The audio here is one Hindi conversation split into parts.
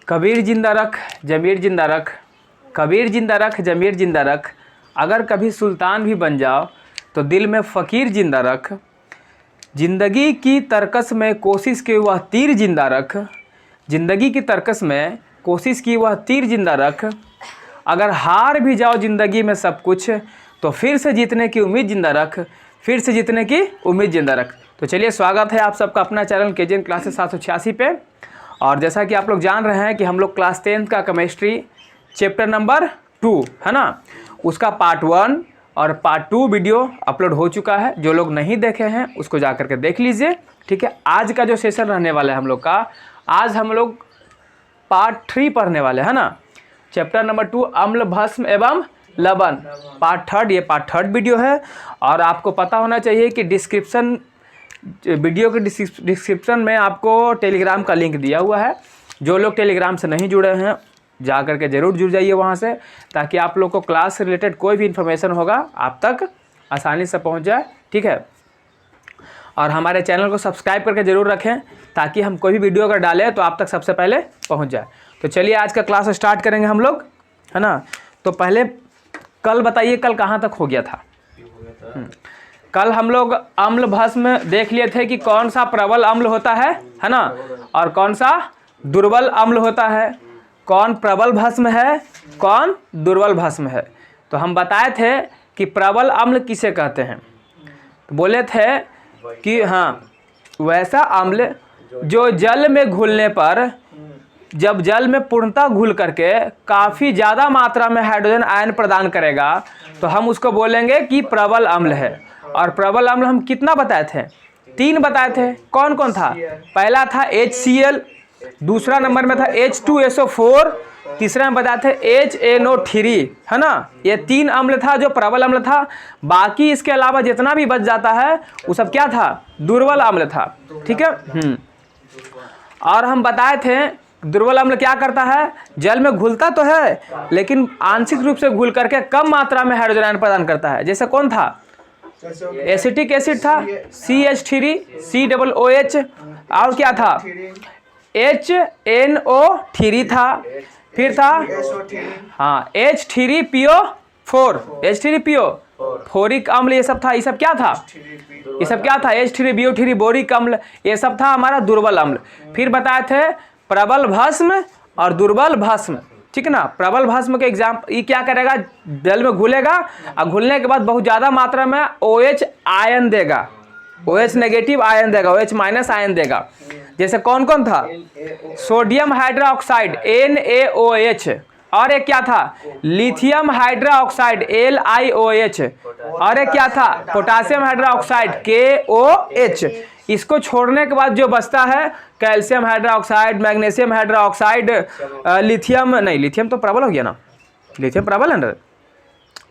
कबीर जिंदा रख जमीर जिंदा रख, कबीर जिंदा रख जमीर जिंदा रख, अगर कभी सुल्तान भी बन जाओ तो दिल में फ़कीर जिंदा रख। ज़िंदगी की तरकस में कोशिश की वह तीर जिंदा रख, ज़िंदगी की तरकस में कोशिश की वह तीर जिंदा रख। अगर हार भी जाओ ज़िंदगी में सब कुछ तो फिर से जीतने की उम्मीद जिंदा रख, फिर से जीतने की उम्मीद जिंदा रख। तो चलिए, स्वागत है आप सबका अपना चैनल केजीएन क्लासेस 786 पे। और जैसा कि आप लोग जान रहे हैं कि हम लोग क्लास 10th का केमिस्ट्री चैप्टर नंबर 2 है ना, उसका पार्ट 1 और पार्ट 2 वीडियो अपलोड हो चुका है। जो लोग नहीं देखे हैं उसको जा करके देख लीजिए, ठीक है। आज का जो सेशन रहने वाला है हम लोग का, आज हम लोग पार्ट 3 पढ़ने वाले हैं ना, चैप्टर नंबर 2 अम्ल भस्म एवं लवण, पार्ट 3। ये पार्ट 3 वीडियो है। और आपको पता होना चाहिए कि वीडियो के डिस्क्रिप्शन में आपको टेलीग्राम का लिंक दिया हुआ है। जो लोग टेलीग्राम से नहीं जुड़े हैं जा करके ज़रूर जुड़ जाइए वहाँ से, ताकि आप लोग को क्लास से रिलेटेड कोई भी इन्फॉर्मेशन होगा आप तक आसानी से पहुँच जाए, ठीक है। और हमारे चैनल को सब्सक्राइब करके ज़रूर रखें, ताकि हम कोई भी वीडियो अगर डालें तो आप तक सबसे पहले पहुँच जाए। तो चलिए आज का क्लास स्टार्ट करेंगे हम लोग, है ना। तो पहले कल बताइए, कल कहाँ तक हो गया था? कल हम लोग अम्ल भस्म देख लिए थे कि कौन सा प्रबल अम्ल होता है ना, और कौन सा दुर्बल अम्ल होता है, कौन प्रबल भस्म है कौन दुर्बल भस्म है। तो हम बताए थे कि प्रबल अम्ल किसे कहते हैं, तो बोले थे कि हाँ, वैसा अम्ल जो जल में घुलने पर, जब जल में पूर्णतः घुल करके काफ़ी ज़्यादा मात्रा में हाइड्रोजन आयन प्रदान करेगा तो हम उसको बोलेंगे कि प्रबल अम्ल है। और प्रबल अम्ल हम कितना बताए थे? 3 बताए थे। कौन कौन था? पहला था HCl, दूसरा नंबर में था H2SO4, तीसरा में बताए थे HNO3, है ना। ये 3 अम्ल था जो प्रबल अम्ल था। बाकी इसके अलावा जितना भी बच जाता है वो सब क्या था? दुर्बल अम्ल था, ठीक है। और हम बताए थे दुर्बल अम्ल क्या करता है, जल में घुलता तो है लेकिन आंशिक रूप से घुल करके कम मात्रा में हाइड्रोजन आयन प्रदान करता है। जैसे कौन था? एसिटिक एसिड था, CH3 COOH, और क्या था? HNO3 था, फिर था हाँ H3PO4, H3PO फोरिक अम्ल, ये सब था। ये सब क्या था? ये सब क्या था? H3BO3 बोरिक अम्ल, ये सब था हमारा दुर्बल अम्ल। फिर बताए थे प्रबल भस्म और दुर्बल भस्म, ठीक है ना। प्रबल भस्म के एग्जाम्पल, ये क्या करेगा? जल में घुलेगा और घुलने के बाद बहुत ज़्यादा मात्रा में OH आयन देगा, OH नेगेटिव आयन देगा, OH माइनस आयन देगा। जैसे कौन कौन था? सोडियम हाइड्रोक्साइड NaOH, और एक क्या था? लिथियम हाइड्रोक्साइड LiOH, और एक क्या था? Potassium hydroxide KOH। इसको छोड़ने के बाद जो बचता है calcium hydroxide, magnesium hydroxide, lithium नहीं, लिथियम तो प्रबल हो गया ना, लिथियम प्रबल है ना।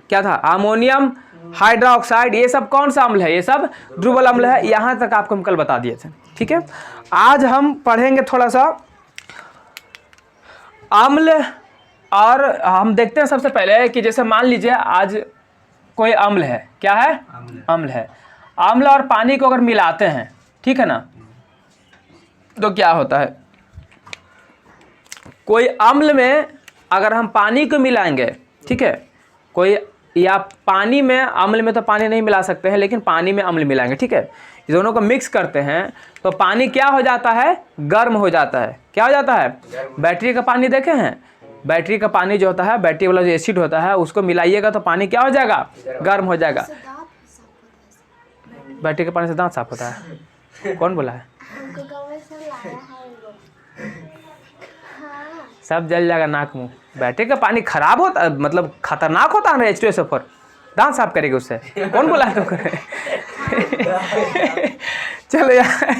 क्या था? अमोनियम हाइड्रोक्साइड, ये सब कौन सा अम्ल है? ये सब दुर्बल अम्ल है। यहाँ तक आपको हम कल बता दिए थे, ठीक है। आज हम पढ़ेंगे थोड़ा सा अम्ल, और हम देखते हैं सबसे पहले कि जैसे मान लीजिए आज कोई अम्ल है, क्या है? अम्ल है। अम्ल और पानी को अगर मिलाते हैं, ठीक है ना, तो क्या होता है? कोई अम्ल में अगर हम पानी को मिलाएंगे, ठीक है, कोई, या पानी में, अम्ल में तो पानी नहीं मिला सकते हैं लेकिन पानी में अम्ल मिलाएंगे, ठीक है। इस दोनों को मिक्स करते हैं तो पानी क्या हो जाता है? गर्म हो जाता है। क्या हो जाता है? बैटरी का पानी देखे हैं? बैटरी का पानी जो होता है, बैटरी वाला जो एसिड होता है, उसको मिलाइएगा तो पानी क्या हो जाएगा? गर्म हो जाएगा। बैटरी के पानी से दांत साफ होता है? कौन बोला है? सब जल जाएगा नाक मुंह। बैटरी का पानी खराब होता, मतलब खतरनाक होता है ना, H2SO4, दांत साफ करेगी उससे। कौन बोला है तुमको? चलो यार,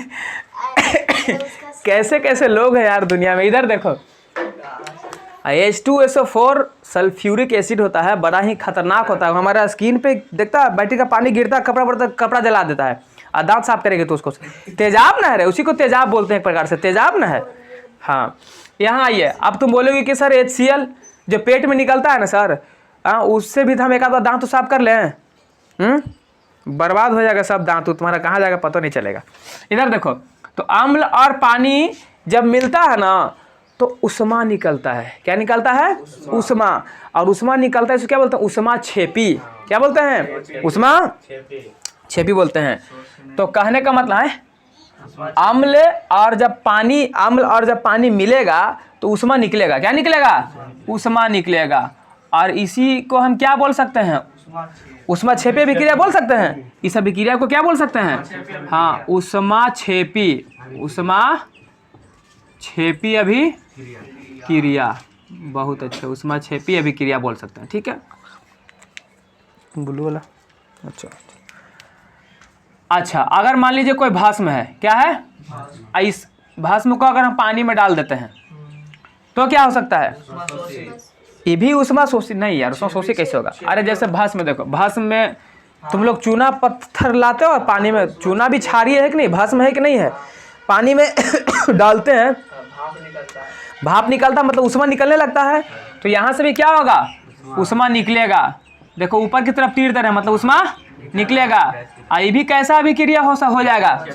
कैसे कैसे लोग हैं यार दुनिया में। इधर देखो, H2SO4 सल्फ्यूरिक एसिड होता है, बड़ा ही खतरनाक होता है। हमारा स्किन पे देखता है, बैटरी का पानी गिरता है, कपड़ा पड़ता, कपड़ा जला देता है, और दांत साफ करेंगे तो उसको तेजाब ना है, उसी को तेजाब बोलते हैं, एक प्रकार से तेजाब ना है। हाँ, यहाँ आइए। अब तुम बोलोगे कि सर HCl जो पेट में निकलता है ना सर, उससे भी तो हम एक आध दांत तो साफ कर लें। बर्बाद हो जाएगा सब दांत, तुम्हारा कहाँ जाएगा पता नहीं चलेगा। इधर देखो, तो अम्ल और पानी जब मिलता है ना तो उष्मा निकलता है। क्या निकलता है? उष्मा। और उष्मा निकलता है इसको क्या बोलते हैं? उष्मा छेपी। क्या बोलते हैं? उष्मा छेपी बोलते हैं। तो कहने का मतलब है अम्ल और जब पानी मिलेगा तो उष्मा निकलेगा। क्या निकलेगा? उष्मा निकलेगा। और इसी को हम क्या बोल सकते हैं? उष्मा छेपी अभिक्रिया बोल सकते हैं। इस अभिक्रिया को क्या बोल सकते हैं? हाँ, उष्मा छेपी। उष्मा छेपी अभिक्रिया। बहुत अच्छा, उष्मा छेपी अभिक्रिया बोल सकते हैं। ठीक है, ब्लू वाला। अच्छा, अगर मान लीजिए कोई भस्म है, क्या है? इस भस्म को अगर हम पानी में डाल देते हैं तो क्या हो सकता है? ये भी उष्मा शोषी नहीं यार, उष्मा शोषी कैसे होगा? अरे जैसे भस्म, देखो भस्म में तुम लोग चूना पत्थर लाते हो और पानी में, चूना भी क्षारीय है कि नहीं, भस्म है कि नहीं है, पानी में डालते हैं, भाप निकलता मतलब उष्मा निकलने लगता है। तो यहाँ से भी क्या होगा? उष्मा निकलेगा। देखो ऊपर की तरफ तीर दे रहे हैं मतलब उष्मा निकलेगा। ये भी कैसा अभिक्रिया हो जाएगा?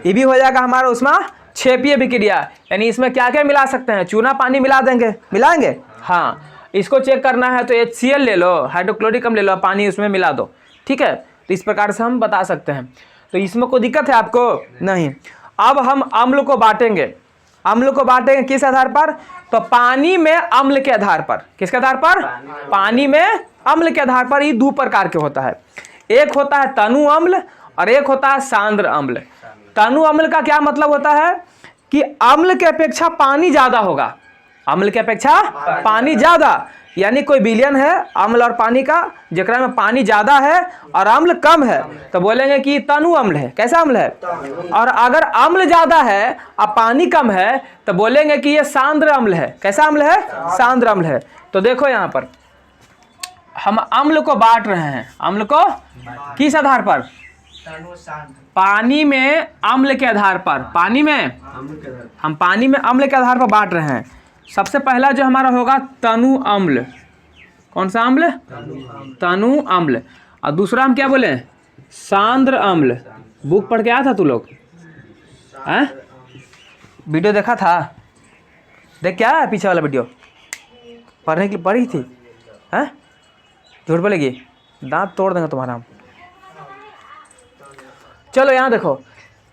ये भी हो जाएगा हमारा उष्मा छेपी अभिक्रिया। यानी इसमें क्या क्या मिला सकते हैं? चूना पानी मिला देंगे, मिलाएंगे। हाँ, इसको चेक करना है तो HCl ले लो, हाइड्रोक्लोरिक अम्ल ले लो, पानी उसमें मिला दो। ठीक है, तो इस प्रकार से हम बता सकते हैं। तो इसमें कोई दिक्कत है आपको? नहीं। अब हम अम्ल को बांटेंगे। अम्ल को बांटेंगे किस आधार पर? तो पानी में अम्ल के आधार पर। किसके आधार पर? पानी में अम्ल के आधार पर। ये दो प्रकार के होता है, एक होता है तनु अम्ल और एक होता है सांद्र अम्ल। तनु अम्ल का क्या मतलब होता है कि अम्ल के अपेक्षा पानी ज्यादा होगा। अम्ल के अपेक्षा पानी ज्यादा, यानी कोई विलयन है अम्ल और पानी का, जेकरा में पानी ज्यादा है और अम्ल कम है, तो बोलेंगे कि तनु अम्ल है। कैसा अम्ल है? और अगर अम्ल ज्यादा है और पानी कम है तो बोलेंगे कि ये सांद्र अम्ल है। कैसा अम्ल है? सांद्र अम्ल है। तो देखो यहाँ पर हम अम्ल को बांट रहे हैं। अम्ल को किस आधार पर? पानी में अम्ल के आधार पर। पानी में हम पानी में अम्ल के आधार पर बांट रहे हैं। सबसे पहला जो हमारा होगा तनु अम्ल। कौन सा अम्ल? तनु अम्ल। और दूसरा हम क्या बोले? सांद्र अम्ल। बुक पढ़ के आया था तू लोग? हैं? वीडियो देखा था? देख क्या है पीछे वाला वीडियो? पढ़ने के लिए पढ़ी थी? हैं? झूठ बोलेगी, दांत तोड़ देंगे तुम्हारा हम। चलो यहाँ देखो,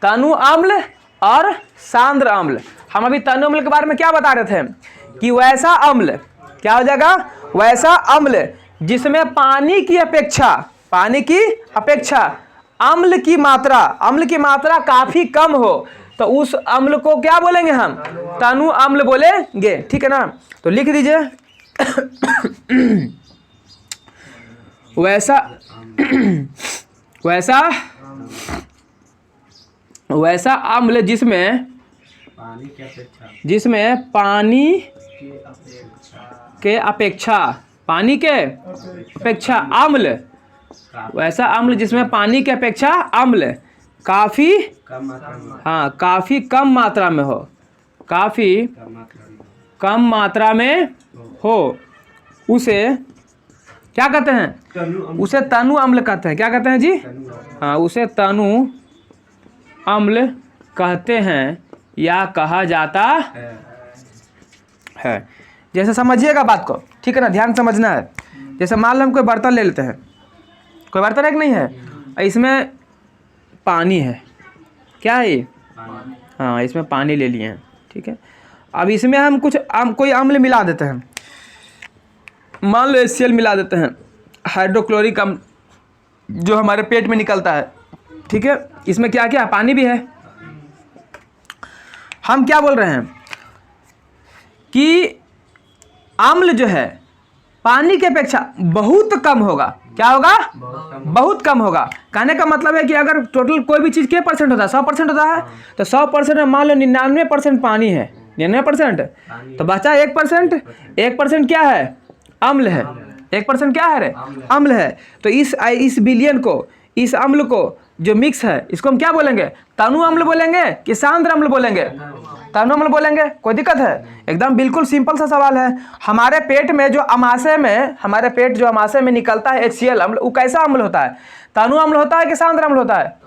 तनु अम्ल और सांद्र अम्ल। हम अभी तनु अम्ल के बारे में क्या बता रहे थे कि वैसा अम्ल, क्या हो जाएगा? वैसा अम्ल जिसमें पानी की अपेक्षा अम्ल की मात्रा काफी कम हो, तो उस अम्ल को क्या बोलेंगे हम? तनु अम्ल बोलेंगे। ठीक है ना? तो लिख दीजिए वैसा अम्ल जिसमें पानी के अपेक्षा अम्ल, वैसा अम्ल जिसमें पानी के अपेक्षा अम्ल काफी कम मात्रा में हो, उसे क्या कहते हैं? उसे तनु अम्ल कहते हैं। क्या कहते हैं जी? हाँ, उसे तनु अम्ल कहते हैं या कहा जाता है। जैसे समझिएगा बात को, ठीक है ना? ध्यान समझना है। जैसे मान लो हम कोई बर्तन ले लेते हैं, कोई बर्तन है कि नहीं है, इसमें पानी है। क्या है ये? हाँ, इसमें पानी ले लिए हैं। ठीक है, अब इसमें हम कोई अम्ल मिला देते हैं। मान लो HCl मिला देते हैं, हाइड्रोक्लोरिक अम्ल, जो हमारे पेट में निकलता है। ठीक है, इसमें क्या क्या? पानी भी है। हम क्या बोल रहे हैं कि अम्ल जो है पानी के अपेक्षा बहुत कम होगा। क्या होगा? बहुत कम होगा। कहने का मतलब है कि अगर टोटल कोई भी चीज़ के परसेंट होता है? 100% होता है। तो 100% में मान लो 99% पानी है, 99%, तो बचा 1%। 1% क्या है? अम्ल है। 1% क्या है रे? अम्ल है। तो इस विलयन को, इस अम्ल को जो मिक्स है, इसको हम क्या बोलेंगे? तनु अम्ल बोलेंगे कि सांद्र अम्ल बोलेंगे? तनु अम्ल बोलेंगे। कोई दिक्कत है? एकदम बिल्कुल सिंपल सा सवाल है। हमारे पेट जो अमाशय में निकलता है HCl अम्ल, वो कैसा अम्ल होता है? तनु अम्ल होता है कि सांद्र अम्ल होता है?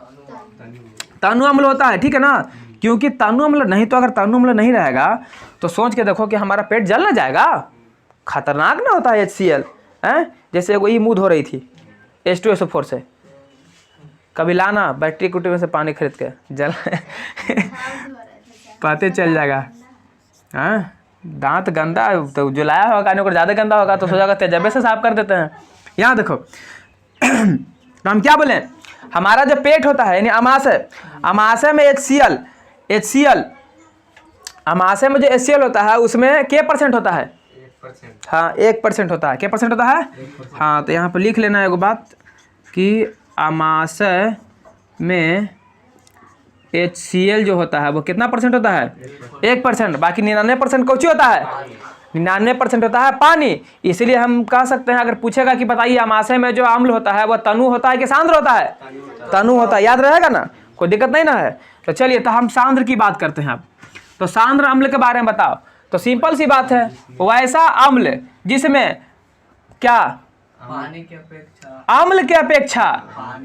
तनु अम्ल होता है। ठीक है ना? क्योंकि तनु अम्ल नहीं, तो अगर तनु अम्ल नहीं रहेगा तो सोच के देखो कि हमारा पेट जल ना जाएगा। खतरनाक ना होता है HCl है। जैसे वही मूद हो रही थी H2SO4 से, कभी लाना बैटरी कुटी में से पानी खरीद के जल पता चल जाएगा। हाँ, दांत गंदा तो जो लाया होगा कानों को ज़्यादा गंदा होगा तो सोचा तेजबे से साफ कर देते हैं। यहाँ देखो तो हम क्या बोलें, हमारा जो पेट होता है यानी अमाशय, अमाशय में HCl अमाशय में जो HCl होता है उसमें क्या % होता है? 1%। हाँ 1% होता है। क्या % होता है? हाँ, तो यहाँ पर लिख लेना एगो बात कि अमाशय में HCl जो होता है वो कितना % होता है? 1%। बाकी 99% कौची होता है? 99% होता है पानी। इसलिए हम कह सकते हैं, अगर पूछेगा कि बताइए अमाशय में जो अम्ल होता है वह तनु होता है कि सांद्र होता है? तनु होता है, याद रहेगा ना, कोई दिक्कत नहीं ना है। तो चलिए, तो हम सांद्र की बात करते हैं अब। तो सांद्र अम्ल के बारे में बताओ। तो सिंपल सी बात है, वैसा अम्ल जिसमें क्या पानी की अपेक्षा अम्ल की अपेक्षा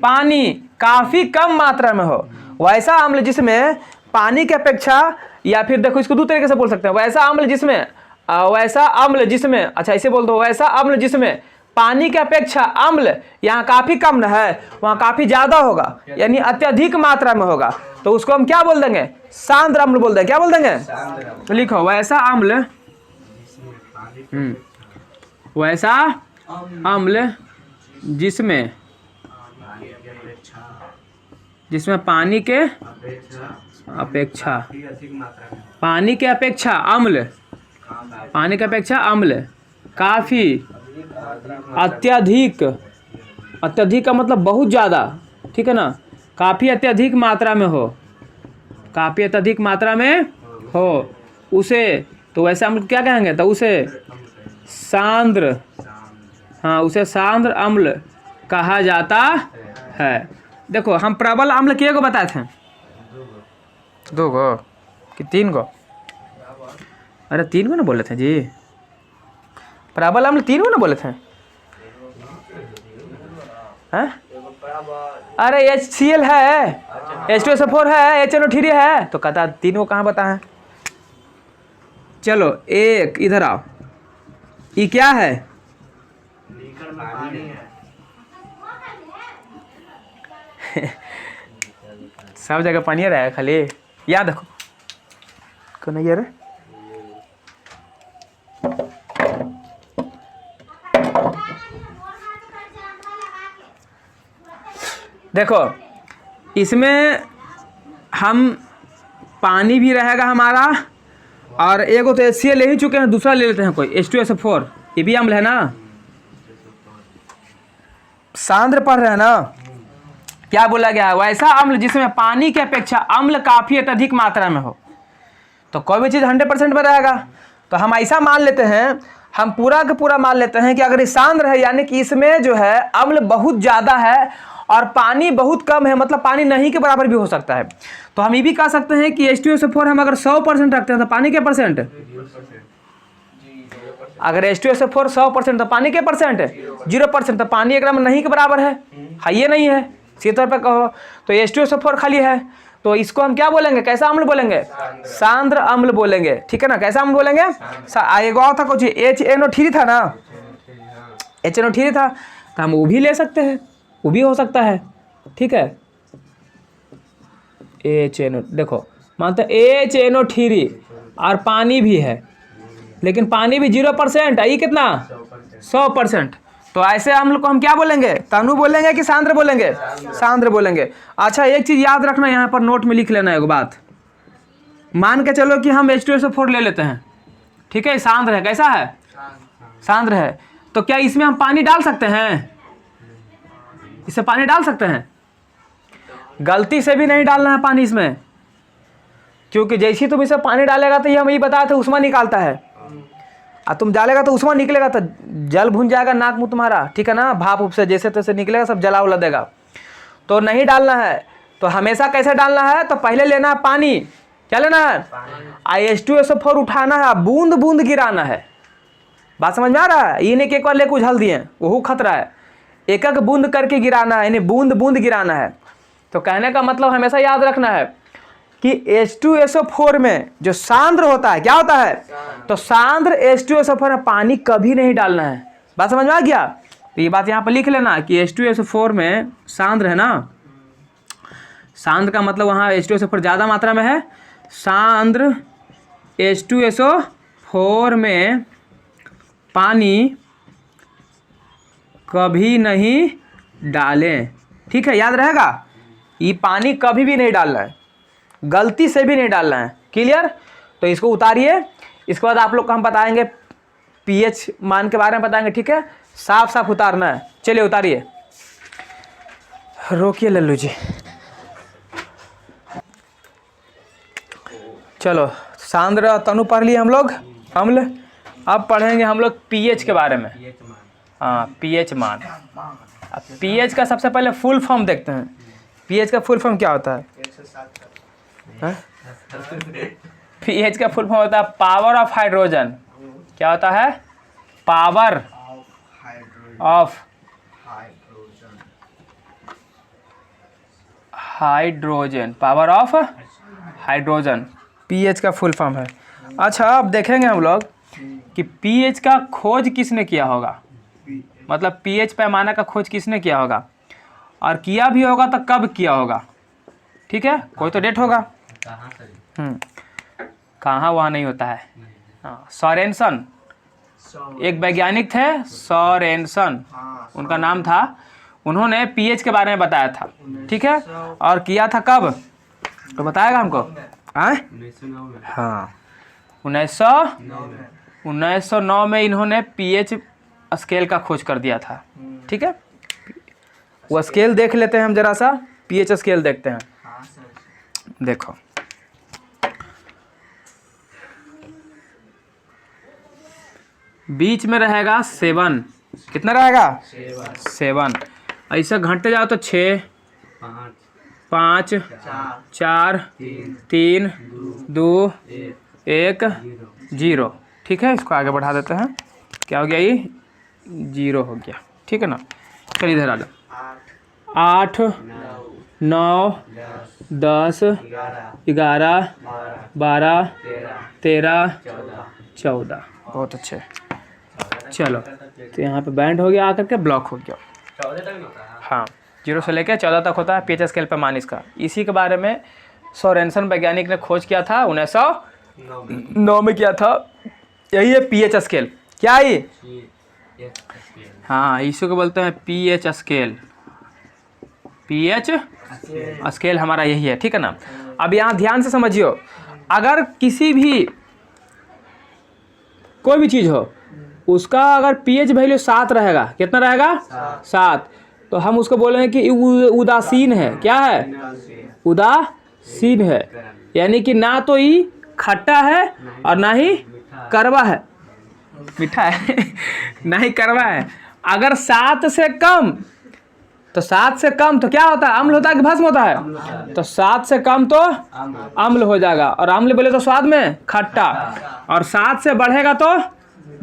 पानी काफी कम मात्रा में हो, वैसा अम्ल जिसमें पानी की अपेक्षा, या फिर देखो इसको दो तरीके से बोल सकते हैं, वैसा अम्ल जिसमें अच्छा ऐसे बोल दो, वैसा अम्ल जिसमें पानी की अपेक्षा अम्ल यहाँ काफी कम न है, वहाँ काफी ज्यादा होगा, यानी अत्यधिक मात्रा में होगा, तो उसको हम क्या बोल देंगे? सांद्र अम्ल बोल देंगे। क्या बोल देंगे? तो लिखो वैसा अम्ल, वैसा अम्ल जिसमें पानी के अपेक्षा अम्ल काफी अत्यधिक का मतलब बहुत ज़्यादा, ठीक है ना, काफ़ी अत्यधिक मात्रा में हो, उसे तो वैसे अम्ल क्या कहेंगे? तो उसे सांद्र, हाँ उसे सांद्र अम्ल कहा जाता है। देखो हम प्रबल अम्ल किए को बताए थे, 2 गो कि 3 गो? अरे 3 गो ना बोले थे जी, प्रबल अम्ल 3 गो ना बोले थे हैं? अरे HCl है, H2SO4 है, HNO3 है, तो कहता 3 गो कहाँ बताए? चलो एक इधर आओ, ये क्या है? सब जगह पानी रहेगा खाली, याद रखो कौन है यार? देखो इसमें हम पानी भी रहेगा हमारा, और एक तो HCl ले ही चुके हैं, दूसरा ले लेते हैं कोई H2SO4, ये भी अम्ल है ना, सांद्र पढ़ रहे हैं ना। क्या बोला गया है? वैसा अम्ल जिसमें पानी की अपेक्षा अम्ल काफी अत्यधिक मात्रा में हो। तो कोई भी चीज़ 100% में रहेगा, तो हम ऐसा मान लेते हैं, हम पूरा का पूरा मान लेते हैं कि अगर ये सांद्र है यानी कि इसमें जो है अम्ल बहुत ज़्यादा है और पानी बहुत कम है, मतलब पानी नहीं के बराबर भी हो सकता है। तो हम ये भी कह सकते हैं कि H2SO4 हम अगर 100% रखते हैं तो पानी के %? अगर H2SO4 100% तो पानी के %? 0%। तो पानी एकदम नहीं के बराबर है ये नहीं है, सीधे तौर पर कहो तो H2SO4 खाली है, तो इसको हम क्या बोलेंगे? कैसा अम्ल बोलेंगे? सांद्र अम्ल बोलेंगे, ठीक है ना। कैसा अम्ल बोलेंगे? एगो और था कुछ HNO3 था ना, HNO3 था, तो हम वो भी ले सकते हैं, वो भी हो सकता है, ठीक है। HNO देखो मानते HNO3 और पानी भी है, लेकिन पानी भी 0% है, ये कितना? 100%। तो ऐसे अम्ल को हम क्या बोलेंगे? तनु बोलेंगे कि सांद्र बोलेंगे? सांद्र बोलेंगे। अच्छा एक चीज़ याद रखना, यहाँ पर नोट में लिख लेना एक बात, मान के चलो कि हम H2SO4 ले लेते हैं, ठीक है, सांद्र है। कैसा है? सांद्र है। तो क्या इसमें हम पानी डाल सकते हैं? इससे पानी डाल सकते हैं? गलती से भी नहीं डालना है पानी इसमें, क्योंकि जैसे तुम इसे पानी डालेगा तो ये हम यही बताए थे उष्मा निकालता है, और तुम डालेगा तो उष्मा निकलेगा, तो जल भुन जाएगा नाक मुंह तुम्हारा, ठीक है ना, भाप उप से जैसे तैसे निकलेगा, सब जला उला देगा। तो नहीं डालना है। तो हमेशा कैसे डालना है? तो पहले लेना है पानी, क्या लेना है? H2SO4 उठाना है, बूंद बूंद गिराना है। बात समझ में आ रहा है? ये नहीं कि एक बार लेके उछल दिए, वो खतरा है। एक एक बूंद करके गिराना है, यानी बूंद बूंद गिराना है। तो कहने का मतलब हमेशा याद रखना है कि H2SO4 में जो सांद्र होता है क्या होता है, तो सांद्र H2SO4 में पानी कभी नहीं डालना है। बात समझ में आ गया? तो ये बात यहाँ पर लिख लेना कि H2SO4 में सांद्र है ना, सांद्र का मतलब वहाँ H2SO4 ज़्यादा मात्रा में है। सांद्र H2SO4 में पानी कभी नहीं डालें। ठीक है, याद रहेगा, ये पानी कभी भी नहीं डालना है, गलती से भी नहीं डालना है। क्लियर? तो इसको उतारिए। इसके बाद आप लोग को हम बताएंगे पीएच मान के बारे में बताएंगे। ठीक है, साफ साफ उतारना है। चलिए उतारिए, रोकिए लल्लू जी। चलो, सांद्र तनु पढ़ लिए हम लोग, अम्ल। अब पढ़ेंगे हम लोग पीएच के बारे में। हाँ, पीएच मान। अब पीएच का सबसे पहले फुल फॉर्म देखते हैं। पीएच का फुल फॉर्म क्या होता है? पीएच का फुल फॉर्म होता है पावर ऑफ हाइड्रोजन। क्या होता है? Power of hydrogen, power of hydrogen pH का फुल फॉर्म है। अच्छा, अब देखेंगे हम लोग कि पीएच का खोज किसने किया होगा, मतलब पीएच पैमाना का खोज किसने किया होगा, और किया भी होगा तो कब किया होगा। ठीक है, कोई तो डेट होगा। कहाँ, वहाँ नहीं होता है। हाँ, सोरेनसन, एक वैज्ञानिक थे सोरेनसन, उनका नाम था। उन्होंने पीएच के बारे में बताया था। ठीक है, और किया था कब, तो बताएगा हमको। हाँ, 1909 में इन्होंने पीएच स्केल का खोज कर दिया था। ठीक है, वो स्केल देख लेते हैं हम जरा सा, पीएच स्केल देखते हैं। देखो, बीच में रहेगा 7। कितना रहेगा? 7। ऐसा घंटे जाओ तो 6, 5, 4, 3, 2, 1, 0। ठीक है, इसको आगे बढ़ा देते हैं। क्या हो गया? ये 0 हो गया। ठीक है ना, चलिए इधर आ जाओ। 8, 9, 10, 11, 12, 13, 14। बहुत अच्छे। चलो, तो यहाँ पे बैंड हो गया, आकर के ब्लॉक हो गया। हाँ, 0 से लेकर 14 तक होता है पीएच स्केल पे मान इसका। इसी के बारे में सोरेनसन वैज्ञानिक ने खोज किया था, 1909 में किया था। यही है पीएच स्केल। क्या है ये? हाँ, इसी को बोलते हैं पीएच स्केल। पीएच स्केल हमारा यही है। ठीक है ना। अब यहाँ ध्यान से समझियो, अगर किसी भी कोई भी चीज़ हो, उसका अगर पीएच वैल्यू 7 रहेगा, कितना रहेगा? 7, तो हम उसको बोलेंगे कि उदासीन है। क्या है? उदासीन है, यानी कि ना तो ये खट्टा है और ना ही कड़वा है, मीठा है ना ही कड़वा है। अगर 7 से कम, तो 7 से कम तो क्या होता है? अम्ल होता है कि भस्म होता है? तो 7 से कम तो अम्ल हो जाएगा, और अम्ल बोले तो स्वाद में खट्टा, और 7 से बढ़ेगा तो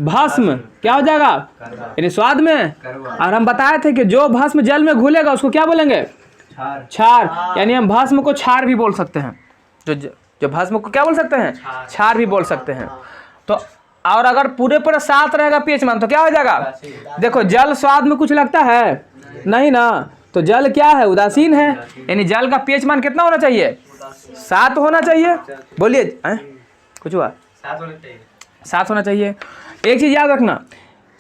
भस्म। क्या हो जाएगा? यानी स्वाद में। और हम बताए थे कि जो भस्म जल में घुलेगा उसको क्या बोलेंगे? क्षार। यानी हम भस्म को क्षार भी बोल सकते हैं। जो भस्म को क्या बोल सकते हैं? क्षार भी बोल सकते हैं। तो और अगर पूरे 7 रहेगा पीएच मान, तो क्या हो जाएगा? देखो, जल स्वाद में कुछ लगता है नहीं ना, तो जल क्या है? उदासीन है। यानी जल का पीएच मान कितना होना चाहिए? 7 होना चाहिए। बोलिए, कुछ हुआ? 7 होना चाहिए। एक चीज याद रखना,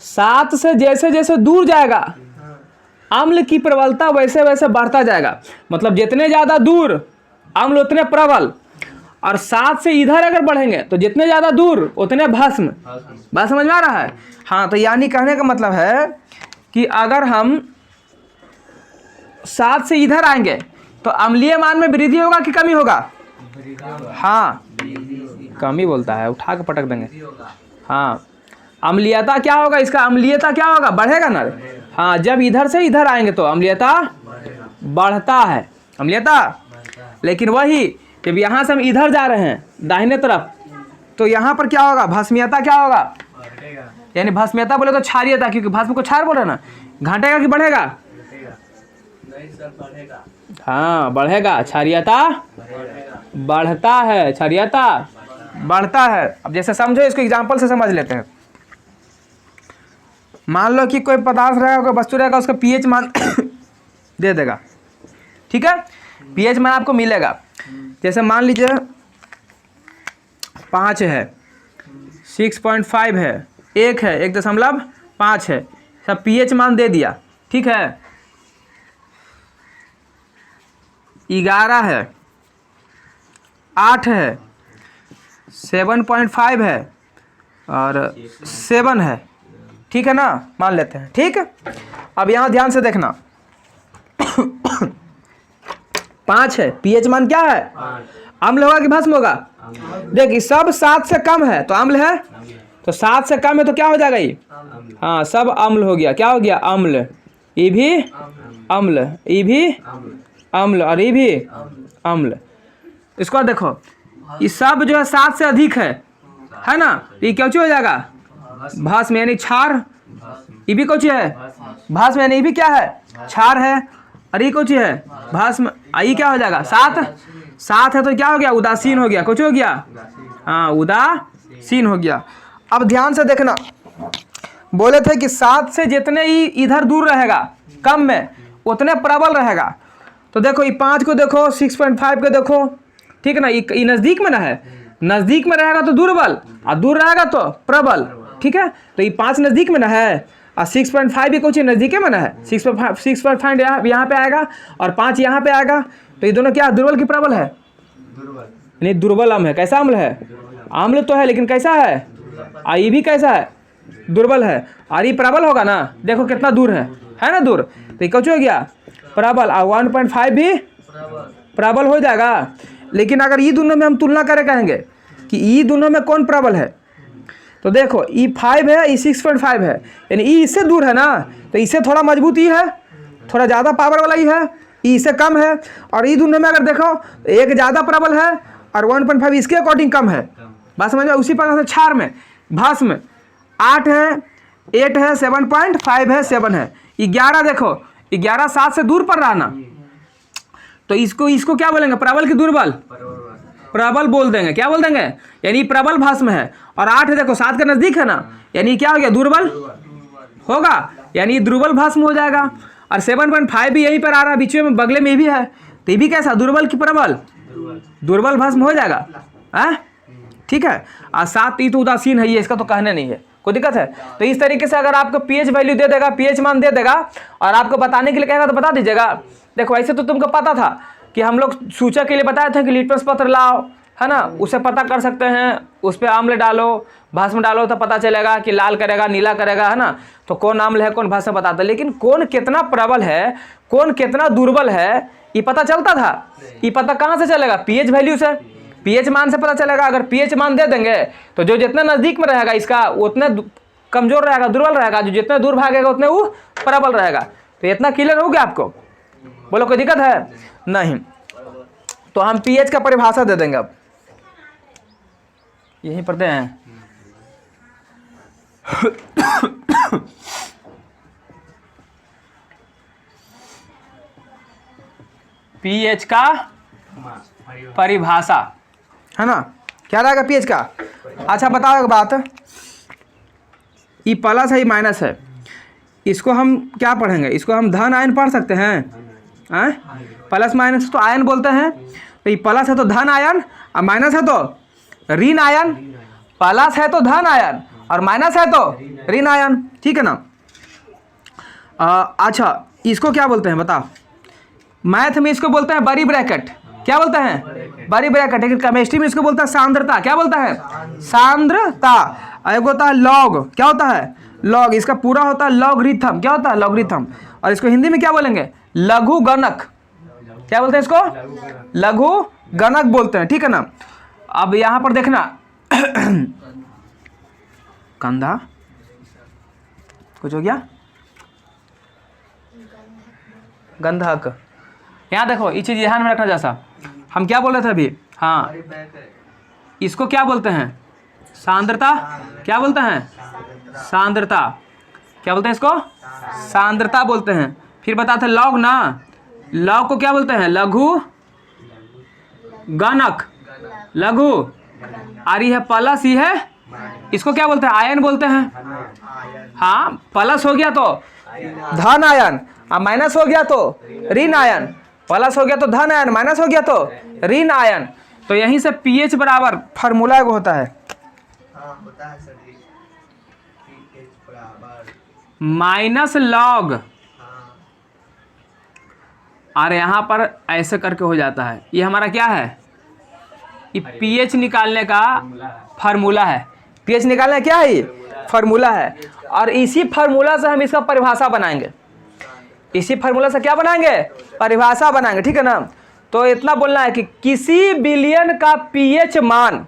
7 से जैसे जैसे दूर जाएगा अम्ल की प्रबलता वैसे वैसे बढ़ता जाएगा। मतलब जितने ज्यादा दूर अम्ल उतने प्रबल, और 7 से इधर अगर बढ़ेंगे तो जितने ज्यादा दूर उतने भस्म। बात समझ में आ रहा है? हाँ, तो यानी कहने का मतलब है कि अगर हम 7 से इधर आएंगे तो अम्लीय मान में वृद्धि होगा कि कमी होगा? हाँ, कमी बोलता है, उठा के पटक देंगे। हाँ, अम्लीयता क्या होगा इसका? अम्लीयता क्या होगा? बढ़ेगा ना। हाँ, जब इधर से इधर आएंगे तो अम्लीयता बढ़ता है, अम्लीयता। लेकिन वही जब यहाँ से हम इधर जा रहे हैं दाहिने तरफ, तो यहाँ पर क्या होगा? भस्मीयता क्या होगा? यानी भस्मीयता बोले तो क्षारीयता, क्योंकि भस्म को क्षार बोल रहे ना। घटेगा कि बढ़ेगा? हाँ, बढ़ेगा। क्षारीयता बढ़ता है, क्षारीयता बढ़ता है। अब जैसे समझो, इसको एग्जांपल से समझ लेते हैं। मान लो कि कोई पदार्थ रहेगा, कोई वस्तु रहेगा, उसका पीएच मान दे देगा, ठीक है। पीएच मान आपको मिलेगा। जैसे मान लीजिए 5 है, 6.5 है, 1 है, 1.5 है, सब पीएच मान दे दिया, ठीक है। 11 है, 8 है, 7.5 है और 7 है, ठीक है ना, मान लेते हैं, ठीक। अब यहाँ ध्यान से देखना 5 है, पीएच मान क्या है, अम्ल होगा कि भस्म होगा। देखिए सब 7 से कम है तो अम्ल है, तो 7 से कम है तो क्या हो जाएगा ये, हाँ सब अम्ल हो गया। क्या हो गया, अम्ल। ये भी अम्ल, ये भी अम्ल और ये भी अम्ल। इसको देखो, ये सब जो है 7 से अधिक है ना, ये क्या हो जाएगा, भस्म यानी क्षार। ये भी कुछ है भस्म, यानी ये भी क्या है, क्षार है। और ये कुछ है भस्म, ये क्या हो जाएगा, 7 है तो क्या हो गया, उदासीन हो गया, कुछ हो गया, हाँ उदासीन हो गया। अब ध्यान से देखना, बोले थे कि 7 से जितने ही इधर दूर रहेगा कम में, उतने प्रबल रहेगा। तो देखो ये 5 को देखो, 6.5 को देखो, ठीक है ना। ये नज़दीक में ना है, नज़दीक में रहेगा तो दुर्बल और दूर रहेगा तो प्रबल, ठीक है। तो ये 5 नज़दीक में ना है और 6.5 भी कुछ नज़दीक में ना है। 6.5 यहाँ पे आएगा और 5 यहाँ पे आएगा, तो ये दोनों क्या दुर्बल की प्रबल है, नहीं दुर्बल अम्ल है। कैसा अम्ल है, अम्ल तो है लेकिन कैसा है, ये भी कैसा है, दुर्बल है। और ये प्रबल होगा ना, देखो कितना दूर है ना दूर, तो ये कुछ हो गया प्रबल। और 1.5 भी प्रबल हो जाएगा। लेकिन अगर ये दोनों में हम तुलना करें, कहेंगे कि ये दोनों में कौन प्रबल है, तो देखो ई 5 है, ई 6.5 है, यानी ई इससे दूर है ना, तो इससे थोड़ा मजबूत ई है, थोड़ा ज़्यादा पावर वाला ई है, ई इससे कम है। और ई दोनों में अगर देखो, एक ज़्यादा प्रबल है और 1.5 इसके अकॉर्डिंग कम है। बात समझ में। उसी प्रकार से क्षार में, भस्म 8 है, 8 है, 7.5 है, 7 है। 11 देखो, 11 7 से दूर पड़ रहा ना, तो इसको क्या बोलेंगे, प्रबल की दुर्बल, प्रबल बोल देंगे। क्या बोल देंगे, यानी प्रबल भस्म है। और 8 है देखो, 7 के नजदीक है ना, यानी क्या हो गया, दुर्बल होगा, यानी दुर्बल भस्म हो जाएगा। और 7.5 भी यहीं पर आ रहा है, बीच में बगले में भी है, तो ये भी कैसा, दुर्बल की प्रबल, दुर्बल भस्म हो जाएगा, है, ठीक है। और 7 ये तो उदासीन है, ये इसका तो कहने नहीं है, कोई दिक्कत है। तो इस तरीके से अगर आपको पीएच वैल्यू दे देगा, पीएच मान दे देगा और आपको बताने के लिए कहेगा तो बता दीजिएगा। देखो ऐसे तो तुमको पता था कि हम लोग सूचक के लिए बताए थे कि लिटमस पत्र लाओ, है ना, उसे पता कर सकते हैं, उस पर अम्ल डालो, भस्म डालो तो पता चलेगा कि लाल करेगा, नीला करेगा, है ना। तो कौन अम्ल है, कौन भस्म बताता है। लेकिन कौन कितना प्रबल है, कौन कितना दुर्बल है, ये पता चलता था। ये पता कहाँ से चलेगा, पीएच वैल्यू से, पीएच मान से पता चलेगा। अगर पीएच मान दे देंगे तो जो जितना नज़दीक में रहेगा इसका उतने कमजोर रहेगा, दुर्बल रहेगा, जो जितने दूर भागेगा उतने वो प्रबल रहेगा। तो इतना क्लियर हो गया आपको, बोलो कोई दिक्कत है नहीं। तो हम पीएच का परिभाषा दे देंगे, अब यहीं पर दें। पीएच का परिभाषा है ना, क्या रहेगा पीएच का। अच्छा बताओ एक बात, ये प्लस है, ये माइनस है, इसको हम क्या पढ़ेंगे, इसको हम धन आयन पढ़ सकते हैं, प्लस माइनस तो आयन बोलते हैं। तो ये प्लस है तो धन आयन और माइनस है तो ऋण आयन। प्लस है तो धन आयन और माइनस है तो ऋण आयन, ठीक है ना। अच्छा इसको क्या बोलते हैं बताओ, मैथ में इसको बोलते हैं बड़ी ब्रैकेट, क्या बोलते हैं, बड़ी ब्रैकेट। लेकिन केमिस्ट्री में इसको बोलता है सांद्रता, क्या बोलता है, सांद्रता। एक होता है लॉग, क्या होता है, लॉग, इसका पूरा होता है लॉगरिथम, क्या होता है, लॉगरिथम। और इसको हिंदी में क्या बोलेंगे, लघु गणक, क्या बोलते हैं इसको, लघु गणक बोलते हैं, ठीक है ना। अब यहां पर देखना कंधा कुछ हो गया, गंधक, यहाँ देखो ये चीज ध्यान में रखना। जैसा हम क्या बोल रहे थे अभी, हाँ इसको क्या बोलते हैं, सांद्रता, क्या बोलते हैं, सांद्रता, क्या बोलते हैं इसको, सांद्रता बोलते हैं। फिर बताते हैं लॉग ना, लॉग को क्या बोलते हैं, लघु गणक, लघु, और ये है प्लस, ये है इसको क्या बोलते हैं? आयन बोलते हैं। हाँ, प्लस हो गया तो धन आयन, और माइनस हो गया तो ऋण आयन। प्लस हो गया तो धन आयन, माइनस हो गया तो ऋण आयन। तो यहीं से पीएच बराबर फार्मूला एगो होता है, होता है सर जी, pH बराबर माइनस लॉग, और यहाँ पर ऐसे करके हो जाता है। ये हमारा क्या है? ये पीएच निकालने का फार्मूला है। पीएच निकालने क्या है? ये फार्मूला है। और इसी फार्मूला से हम इसका परिभाषा बनाएंगे। इसी फार्मूला से क्या बनाएंगे? परिभाषा बनाएंगे, ठीक है ना। तो इतना बोलना है कि किसी बिलियन का पीएच मान,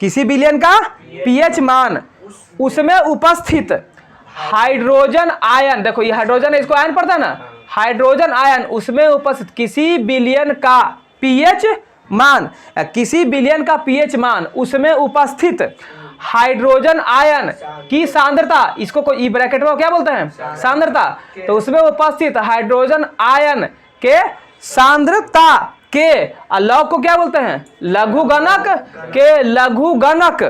किसी बिलियन का पीएच मान, उसमें उपस्थित हाइड्रोजन आयन, देखो ये हाइड्रोजन है, इसको आयन पड़ता है ना, हाइड्रोजन आयन उसमें उपस्थित किसी बिलियन का पीएच मान, किसी बिलियन का पीएच मान उसमें उपस्थित हाइड्रोजन आयन की सांद्रता, इसको कोई ब्रैकेट में क्या बोलते हैं? सांद्रता। तो उसमें उपस्थित हाइड्रोजन आयन के सांद्रता के लॉग को क्या बोलते हैं? लघुगणक के, लघुगणक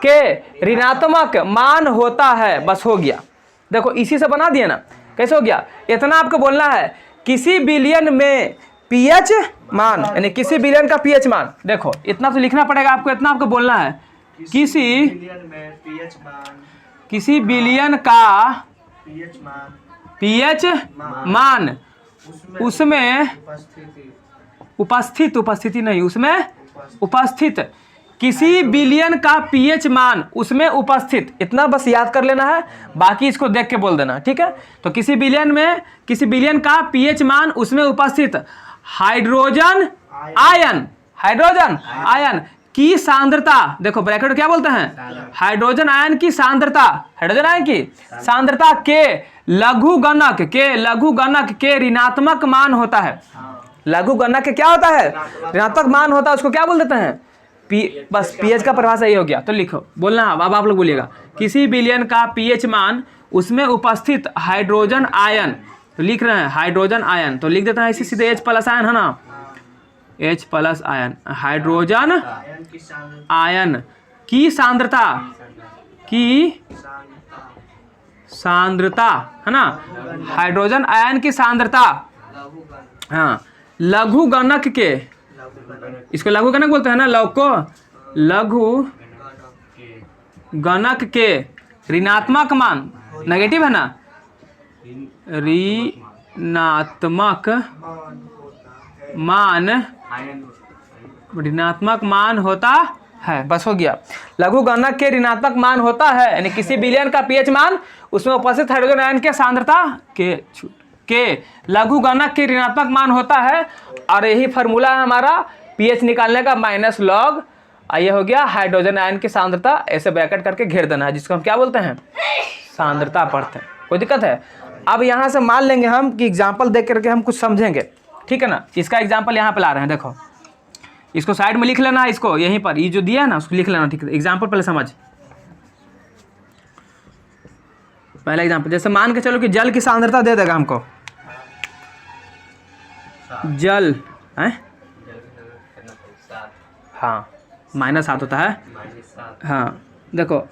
के ऋणात्मक मान होता है। बस हो गया, देखो इसी से बना दिया ना। कैसे हो गया? इतना आपको बोलना है, किसी बिलियन में पीएच मान, यानी किसी बिलियन का पीएच मान। देखो इतना तो लिखना पड़ेगा आपको, इतना आपको बोलना है, किसी बिलियन में pH मान, किसी बिलियन का pH मान, पीएच मान उसमें उपस्थिति, उपस्थिति नहीं, उसमें उपस्थित किसी बिलियन का पीएच मान उसमें उपस्थित, इतना बस याद कर लेना है, बाकी इसको देख के बोल देना, ठीक है। तो किसी बिलियन में, किसी बिलियन का पीएच मान उसमें उपस्थित हाइड्रोजन आयन, हाइड्रोजन आयन की सांद्रता, देखो ब्रैकेट क्या बोलते हैं? हाइड्रोजन आयन की सांद्रता, हाइड्रोजन आयन की सांद्रता के लघुगणक के, लघुगणक के ऋणात्मक मान होता है। लघुगणक के क्या होता है? ऋणात्मक मान होता है, उसको क्या बोल देते हैं? बस पीएच का परिभाषा ये हो गया। तो लिखो, बोलना अब आप लोग बोलिएगा, किसी बिलियन का पीएच मान उसमें उपस्थित हाइड्रोजन आयन, तो लिख रहे हैं हाइड्रोजन आयन, तो लिख देता है इसी सीधे H प्लस आयन है ना, H plus ion, hydrogen ion की सांद्रता, की सांद्रता है ना, हाइड्रोजन आयन की सांद्रता, हाँ, लघुगणक के, इसको लघुगणक बोलते हैं ना, लघु को, लघु गणक के ऋणात्मक मान, नेगेटिव है ना, ऋणात्मक मान, ऋणात्मक मान होता है। बस हो गया, लघु गणक के ऋणात्मक मान होता है, यानी किसी बिलियन का पीएच मान उसमें उपस्थित हाइड्रोजन आयन के सांद्रता के लघु गणक के ऋणात्मक मान होता है। और यही फार्मूला है हमारा पीएच निकालने का, माइनस लॉग, ये हो गया हाइड्रोजन आयन की सांद्रता, ऐसे ब्रैकेट करके घेर देना है, जिसको हम क्या बोलते हैं? सांद्रता पढ़ते हैं। कोई दिक्कत है? अब यहाँ से मान लेंगे हम कि एग्जाम्पल देख करके हम कुछ समझेंगे, ठीक है ना। इसका एग्जाम्पल यहाँ पे ला रहे हैं, देखो इसको साइड में लिख लेना है, इसको यहीं पर ये जो दिया है ना उसको लिख लेना, ठीक है। एग्जाम्पल पहले समझ, पहला एग्जाम्पल, जैसे मान के चलो कि जल की सांद्रता दे देगा हमको, जल है, हाँ -7 होता है, हाँ देखो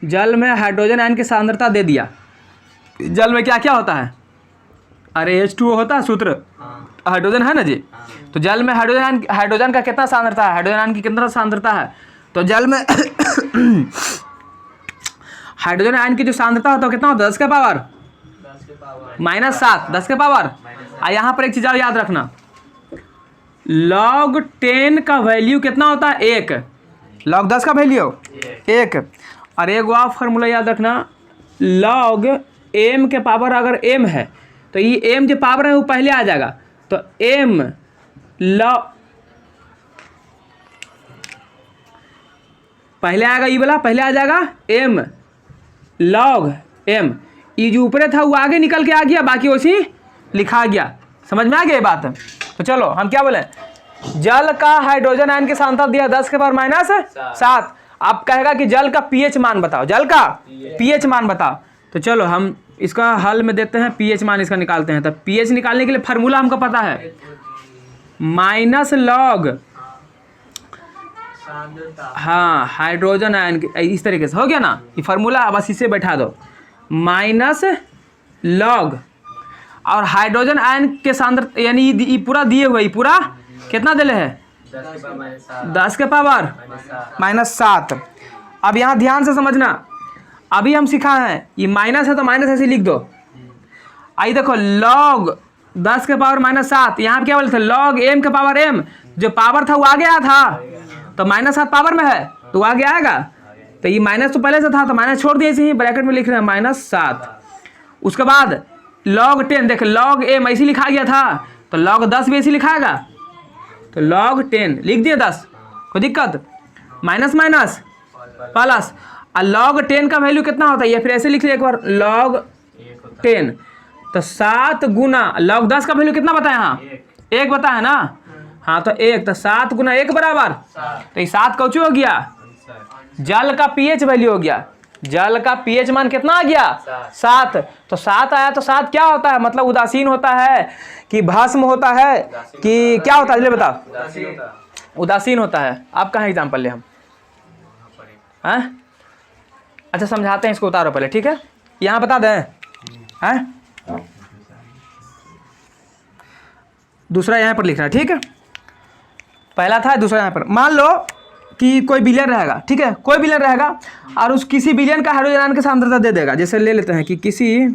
जल में हाइड्रोजन आयन की सांद्रता दे दिया। जल में क्या क्या होता है? अरे H2O होता है सूत्र, हाइड्रोजन है ना जी। तो जल में हाइड्रोजन का कितना सांद्रता है? हाइड्रोजन आयन की कितना सांद्रता है? तो जल में हाइड्रोजन आयन की जो सांद्रता होता है कितना होता है? 10 के पावर -7, 10 के पावर। और यहाँ पर एक चीज़ और याद रखना, log 10 का वैल्यू कितना होता है? 1। log 10 का वैल्यू 1। और एक और फार्मूला याद रखना, log m के पावर अगर m है तो ये m जो पावर है वो पहले आ जाएगा, तो m log पहले आएगा, ये वाला पहले आ जाएगा m log m, ये जो ऊपर था वो आगे निकल के आ गया, बाकी वैसे लिखा गया। समझ में आ गया ये बात? तो चलो हम क्या बोले, जल का हाइड्रोजन आयन की सांद्रता दिया 10 के पावर -7। आप कहेगा कि जल का पीएच मान बताओ, जल का पीएच मान बताओ। तो चलो हम इसका हल में देते हैं, पीएच मान इसका निकालते हैं। तो पीएच निकालने के लिए फार्मूला हमको पता है, -log सांद्रता। हाँ, हाइड्रोजन आयन इस तरीके से हो गया ना, ये फार्मूला बस इसे बैठा दो, माइनस लॉग और हाइड्रोजन आयन के सांद्रता यानी ये पूरा दिए हुए, ये पूरा कितना दिले है 10 के पावर -7। अब यहाँ ध्यान से समझना, अभी हम सिखा है ये माइनस है तो माइनस ऐसे लिख दो। आई देखो लॉग 10 के पावर -7, यहाँ पे क्या बोले थे लॉग m के पावर m, जो पावर था वो आगे आया था तो -7 पावर में है तो वो आगे आएगा, तो ये माइनस तो पहले से था तो माइनस छोड़ दिए, इसे ही ब्रैकेट में लिख रहे हैं -7। उसके बाद log 10, देख log m ऐसे लिखा गया था तो log 10 भी ऐसे लिखाएगा, तो log 10 लिख दिए 10, कोई दिक्कत, माइनस माइनस प्लस, और log 10 का वैल्यू कितना होता है ये फिर ऐसे लिख लिया एक बार log 10, तो 7 गुना log 10 का वैल्यू कितना बताया, हाँ 1 बताया ना, हाँ तो 1, तो 7 गुना 1 बराबर, तो ये 7 कौचू हो गया, जल का पीएच वैल्यू हो गया, जल का पीएच मान कितना आ गया 7, तो 7 आया तो 7 क्या होता है, मतलब उदासीन होता है कि भस्म होता है कि क्या होता है, चलिए बताओ, उदासीन होता है। आप कहाँ एग्जाम्पल ले हम हैं, अच्छा समझाते हैं, इसको उतारो पहले, ठीक है, यहाँ बता दें हैं, दूसरा यहाँ पर लिखना है, ठीक है, पहला था दूसरा यहाँ पर। मान लो कि कोई बिलियन रहेगा, ठीक है, कोई बिलियन रहेगा और उस किसी बिलियन का हाइड्रोजन आयन की सांद्रता दे देगा, जैसे ले लेते हैं कि किसी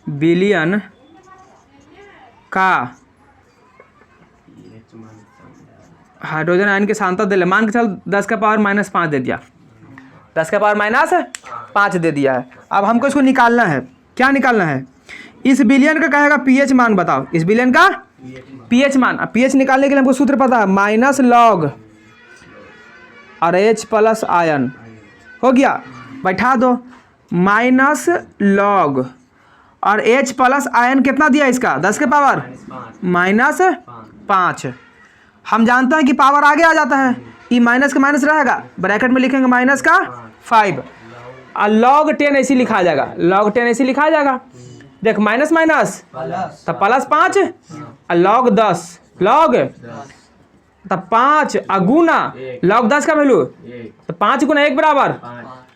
बिलियन का हाइड्रोजन आयन की सांद्रता दे ले, मान के चल 10 का पावर -5 दे दिया, 10 का पावर -5 दे दिया है। अब हमको इसको निकालना है, क्या निकालना है, इस बिलियन का कहेगा पीएच मान बताओ, इस बिलियन का पीएच मान। अब पीएच निकालने के लिए हमको सूत्र पता है, माइनस लॉग और H प्लस आयन, हो गया, बैठा दो, माइनस लॉग और H प्लस आयन कितना दिया इसका 10 के पावर -5। हम जानते हैं कि पावर आगे आ जाता है, ये माइनस का माइनस रहेगा, ब्रैकेट में लिखेंगे माइनस का 5 और log 10 ऐसे लिखा जाएगा, log 10 ऐसे लिखा जाएगा, देख माइनस माइनस तो +5 और log 10 log तब 5 अगुना log 10 का वैल्यू तो 5 गुना 1 बराबर,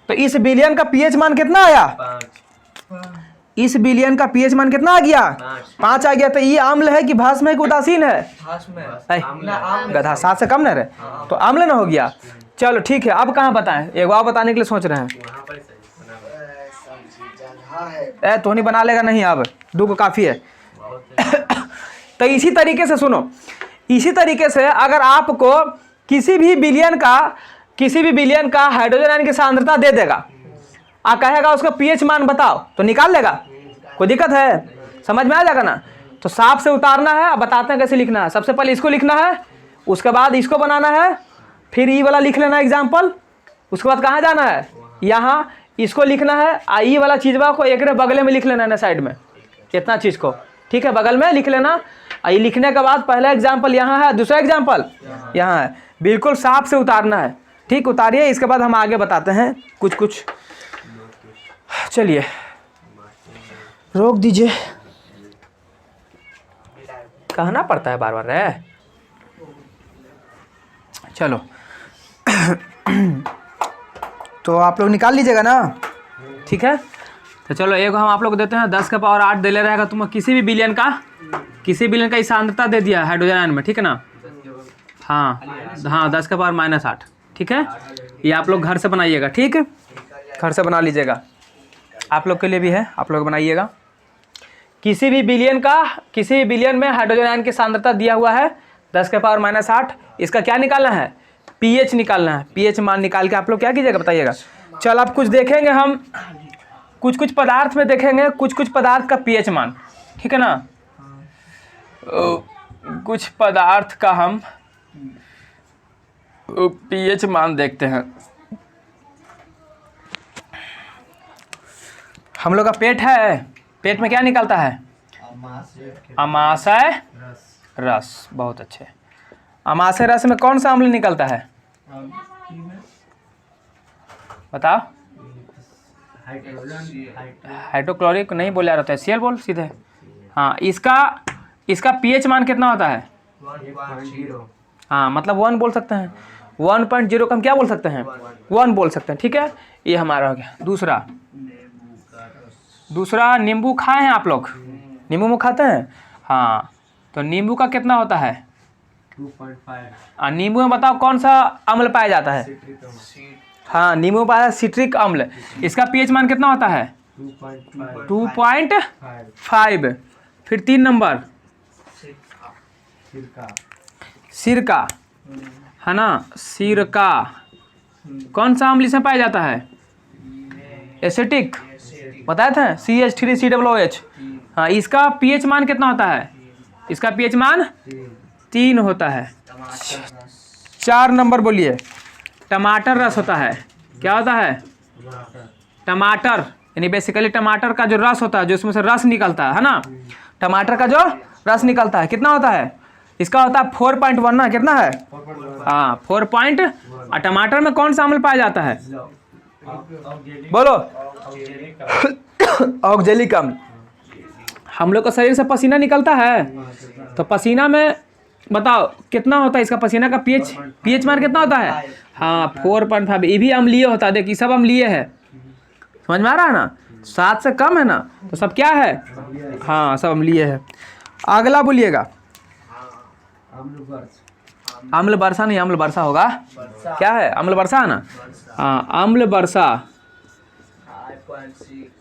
तो इस बिलियन का पीएच मान कितना आया, इस बिलियन का पीएच मान कितना आ गया 5 आ गया, तो ये अम्ल है कि भस्म है कि उदासीन है, गधा 7 से कम न रहे तो अम्ल न हो गया। चलो ठीक है, अब कहाँ बताएं, एक बार बताने के लिए सोच रहे हैं, तो नहीं बना लेगा, नहीं अब 2 को काफ़ी है। तो इसी तरीके से सुनो, इसी तरीके से अगर आपको किसी भी बिलियन का हाइड्रोजन आयन की सांद्रता दे देगा, आ कहेगा उसका पीएच मान बताओ, तो निकाल लेगा, कोई दिक्कत है, समझ में आ जाएगा ना। तो साफ से उतारना है, अब बताते हैं कैसे लिखना है। सबसे पहले इसको लिखना है, उसके बाद इसको बनाना है, फिर ई वाला लिख लेना एग्जाम्पल, उसके बाद कहाँ जाना है, यहाँ इसको लिखना है, ई वाला चीज़वा को एक बगल में लिख लेना है ना साइड में, इतना चीज़ को, ठीक है, बगल में लिख लेना। ये लिखने के बाद पहला एग्जाम्पल यहाँ है, दूसरा एग्जाम्पल यहाँ है, बिल्कुल साफ से उतारना है, ठीक, उतारिए, इसके बाद हम आगे बताते हैं कुछ। चलिए रोक दीजिए, कहना पड़ता है बार बार रे, चलो। तो आप लोग निकाल लीजिएगा ना, ठीक है। तो चलो एक हम आप लोग को देते हैं, 10 का पावर 8 दे ले रहेगा, तुम किसी बिलियन का इस सांद्रता दे दिया हाइड्रोजन आयन में, ठीक है ना, हाँ 10 का पावर -8, ठीक है, ये आप लोग घर से बनाइएगा, ठीक है, घर से बना लीजिएगा, आप लोग के लिए भी है, आप लोग बनाइएगा। किसी भी बिलियन में हाइड्रोजन आयन की सांद्रता दिया हुआ है 10 के पावर -8, इसका क्या निकालना है, पीएच निकालना है, पीएच मान निकाल के आप लोग क्या कीजिएगा बताइएगा। चल अब कुछ देखेंगे हम, कुछ पदार्थ में देखेंगे, कुछ पदार्थ का पीएच मान, ठीक है ना, कुछ पदार्थ का हम पीएच मान देखते हैं। हम लोग का पेट है, पेट में क्या निकलता है, अमाशय रस, बहुत अच्छे। अमाशय रस में कौन सा अम्ल निकलता है बताओ, हाइड्रोक्लोरिक नहीं बोला रहता है, Cl बोल सीधे, हाँ, इसका पीएच मान कितना होता है 1.0 हाँ मतलब 1 बोल सकते हैं। 1.0 का हम क्या बोल सकते हैं? 1 बोल सकते हैं, ठीक है। ये हमारा हो गया। दूसरा नींबू का रस। दूसरा नींबू खाए हैं आप लोग? नींबू में खाते हैं? हाँ, तो नींबू का कितना होता है? 2.5 नींबू में बताओ कौन सा अम्ल पाया जाता है? सीट हाँ, नींबू में पाया सिट्रिक अम्ल। इसका पीएच मान कितना होता है? 2.5 2.5। फिर 3 नंबर सिरका। सिरका सिरका, है ना, सिरका कौन सा अम्ल इसमें पाया जाता है? एसिटिक, बताए थे, CH3COOH। हाँ, इसका पीएच मान कितना होता है? इसका पीएच मान 3 होता है। टमाटर रस। 4 नंबर बोलिए। टमाटर रस होता है। क्या होता है? टमाटर, यानी बेसिकली टमाटर का जो रस होता है, जो इसमें से रस निकलता है ना, टमाटर का जो रस निकलता है कितना होता है? इसका होता है 4.1 ना, कितना है? हाँ 4 पॉइंट। और टमाटर में कौन सा अम्ल पाया जाता है? बोलो। ऑक्जेलिक अम्ल। हम लोग का शरीर से पसीना निकलता है, तो पसीना में बताओ कितना होता है इसका पसीना का पीएच मान कितना होता है? हाँ 4.5। ये भी अम्लीय होता है। देखिए सब अम्लीय है, समझ में आ रहा है ना? 7 से कम है ना, तो सब क्या है? हाँ सब अम्लीय है। अगला बोलिएगा। अम्ल वर्षा नहीं, अम्ल वर्षा होगा। क्या है? अम्ल वर्षा है ना। हाँ अम्ल वर्षा। 5.6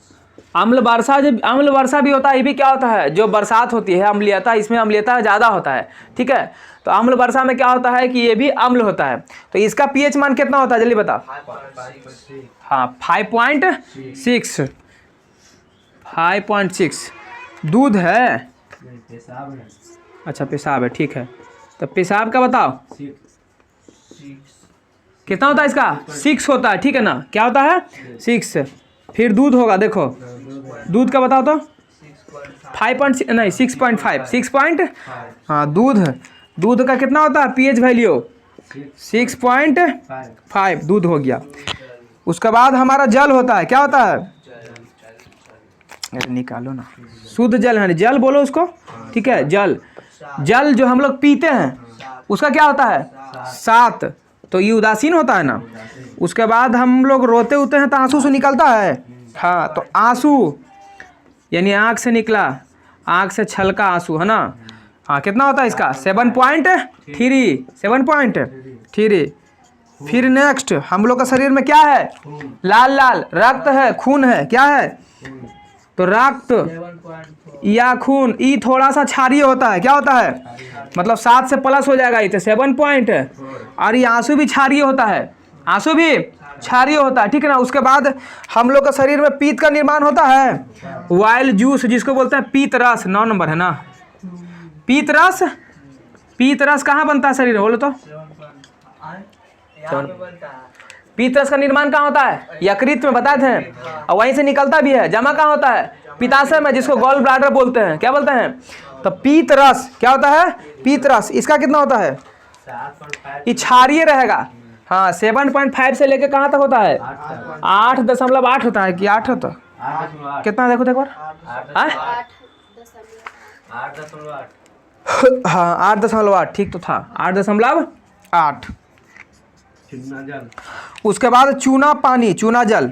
अम्ल वर्षा, जब अम्ल वर्षा भी होता है, ये भी क्या होता है? जो बरसात होती है अम्लीयता, इसमें अम्लीयता ज़्यादा होता है, ठीक है। तो अम्ल वर्षा में क्या होता है कि ये भी अम्ल होता है। तो इसका पीएच मान कितना होता है जल्दी बताओ? 5.6 हाँ 5.6। 5.6 दूध है। पेशाब है अच्छा पेशाब है, ठीक है। तो पेशाब का बताओ 6 कितना होता है इसका? 6 होता है, ठीक है ना। क्या होता है? 6। फिर दूध होगा, देखो दूध का बताओ तो 5.6 नहीं 6.5 6 हाँ दूध का कितना होता है पीएच वैल्यू? 6.5 दूध हो गया। उसके बाद हमारा जल होता है। क्या होता है? अरे निकालो ना, शुद्ध जल है, जल बोलो उसको, ठीक है। जल जो हम लोग पीते हैं उसका क्या होता है? 7। तो ये उदासीन होता है ना। उसके बाद हम लोग रोते उते हैं तो आंसू से निकलता है। हाँ तो आंसू यानी आँख से निकला, आँख से छलका आंसू, है ना। हाँ कितना होता है इसका? 7.3। फिर नेक्स्ट हम लोग का शरीर में क्या है? लाल लाल रक्त है, खून है। क्या है? तो रक्त 7.4 या खून, ई थोड़ा सा क्षारीय होता है। क्या होता है? मतलब 7 से प्लस हो जाएगा, ये तो 7 पॉइंट। और ये आंसू भी क्षारीय होता है, आंसू भी क्षारीय होता है, ठीक है ना। उसके बाद हम लोग का शरीर में पीत का निर्माण होता है। वाइल जूस जिसको बोलते हैं पीत रस, 9 नंबर है ना। पीत रस कहाँ बनता है शरीर में बोलो तो? यहाँ पे बनता है। पीत रस का निर्माण कहाँ होता है? यकृत में, बताए थे। और वहीं से निकलता भी है। जमा कहाँ होता है? पित्ताशय में, जिसको गॉल ब्लैडर बोलते हैं। क्या बोलते हैं? तो पीत रस क्या होता है? पीत रस। इसका कितना होता है? 7.5 ये क्षारीय रहेगा। हाँ 7.5 से लेके कहाँ तक होता है? 8.8 होता है कि 8 होता है? 8.8 कितना देखो एक बार। हाँ 8.8 हाँ 8.8 ठीक तो था, 8.8। चूना जल उसके बाद चूना पानी, चूना जल,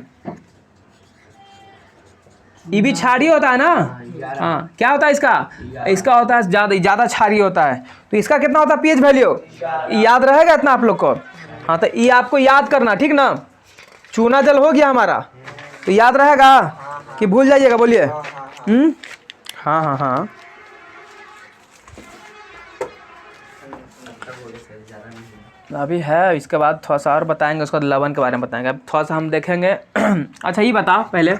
ये भी क्षारीय होता है ना। हाँ क्या होता है इसका? इसका होता है ज़्यादा क्षारीय होता है। तो इसका कितना होता है पीएच वैल्यू? याद रहेगा इतना आप लोग को? हाँ तो ये आपको याद करना, ठीक ना। चूना जल हो गया हमारा, तो याद रहेगा कि भूल जाइएगा? बोलिए। हाँ हाँ हाँ अभी है, इसके बाद थोड़ा सा और बताएंगे, उसके बाद लवण के बारे में बताएंगे। अब थोड़ा सा हम देखेंगे। अच्छा ये बताओ पहले,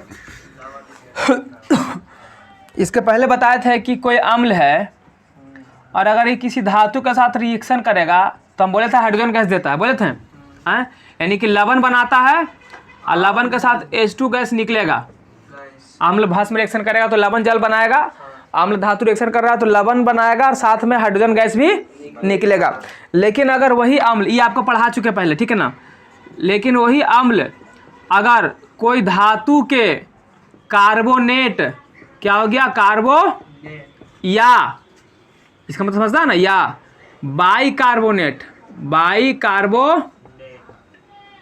इसके पहले बताए थे कि कोई अम्ल है और अगर ये किसी धातु के साथ रिएक्शन करेगा तो हम बोले थे हाइड्रोजन गैस देता है, बोले थे। हैं यानी कि लवण बनाता है और लवण के साथ H2 गैस निकलेगा। अम्ल भस्म रिएक्शन करेगा तो लवण जल बनाएगा, अम्ल धातु रिएक्शन कर रहा है तो लवण बनाएगा और साथ में हाइड्रोजन गैस भी निकलेगा। लेकिन अगर वही अम्ल, ये आपको पढ़ा चुके पहले, ठीक है ना। लेकिन वही अम्ल अगर कोई धातु के कार्बोनेट, क्या हो गया? कार्बो या, इसका मतलब समझता है ना, या बाइकार्बोनेट,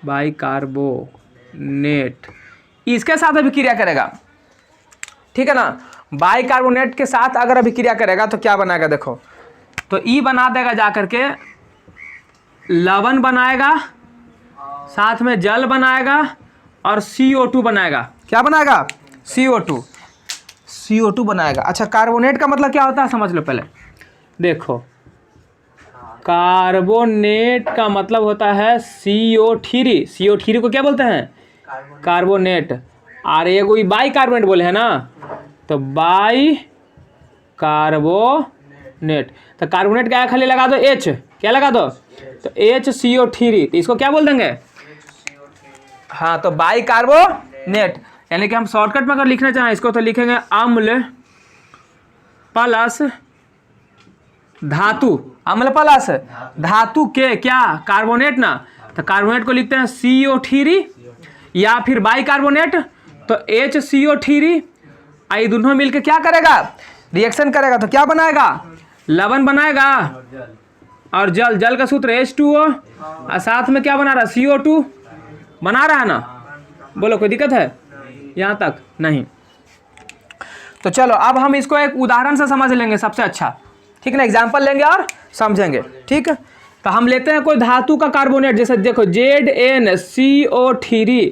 बाइकार्बोनेट इसके साथ अभिक्रिया करेगा, ठीक है ना। बाइकार्बोनेट के साथ अगर अभिक्रिया करेगा तो क्या बनाएगा देखो, तो ई बना देगा जाकर के लवण बनाएगा, साथ में जल बनाएगा और CO2 बनाएगा। क्या बनाएगा? CO2 बनाएगा। अच्छा, कार्बोनेट का मतलब क्या होता है समझ लो पहले। देखो, कार्बोनेट का मतलब होता है CO3। CO3 को क्या बोलते हैं? कार्बोनेट। और एगो ई बाइकार्बोनेट बोले हैं ना, तो बाइकार्बोनेट। तो कार्बोनेट क्या है, खाली लगा दो H, क्या लगा दो? तो HCO3, तो इसको क्या बोल देंगे? हाँ, तो बाइकार्बोनेट। यानी कि हम शॉर्टकट में अगर लिखना चाहें इसको तो लिखेंगे अम्ल प्लस धातु, अम्ल प्लस धातु के क्या? कार्बोनेट ना। तो कार्बोनेट को लिखते हैं CO3 या फिर बाइकार्बोनेट, तो HCO3। ये दोनों मिलके क्या करेगा? रिएक्शन करेगा, तो क्या बनाएगा? लवण बनाएगा और जल, जल का सूत्र H2O, और साथ में क्या बना रहा है? CO2 बना रहा है ना। बोलो कोई दिक्कत है यहाँ तक? नहीं। तो चलो अब हम इसको एक उदाहरण से समझ लेंगे सबसे अच्छा, ठीक है ना। एग्जाम्पल लेंगे और समझेंगे, ठीक है। तो हम लेते हैं कोई धातु का कार्बोनेट, जैसे देखो ZnCO3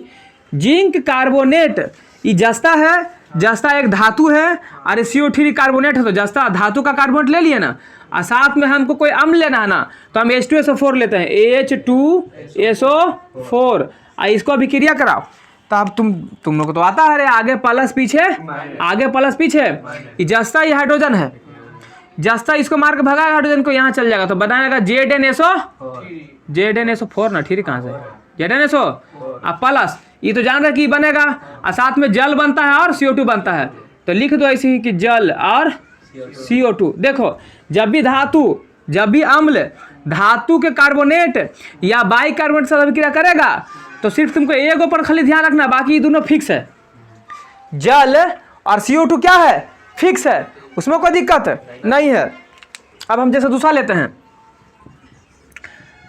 जिंक कार्बोनेट। ये जस्ता है, जस्ता एक धातु है और CO3 कार्बोनेट है, तो जस्ता धातु का कार्बोनेट ले लिए ना। और साथ में हमको कोई अम्ल लेना है ना, तो हम H2SO4 लेते हैं, H2SO4। इसको अभिक्रिया कराओ, तो अब तुम लोग को तो आता है रे, आगे प्लस पीछे, आगे प्लस पीछे। ये जस्ता ये हाइड्रोजन है, जस्ता इसको मार के भगाएगा हाइड्रोजन को, यहाँ चल जाएगा, तो बनाएगा ZnSO4 ना, ठीक कहाँ से ZnSO अब प्लस, ये तो जान रहा कि बनेगा, और साथ में जल बनता है और CO2 बनता है, तो लिख दो ऐसे ही कि जल और CO2। देखो, जब भी धातु, जब भी अम्ल धातु के कार्बोनेट या बाइकार्बोनेट से अभिक्रिया करेगा, तो सिर्फ तुमको एक ऊपर खाली ध्यान रखना, बाकी ये दोनों फिक्स है। जल और CO2 क्या है? फिक्स है, उसमें कोई दिक्कत नहीं है। अब हम जैसे दूसरा लेते हैं,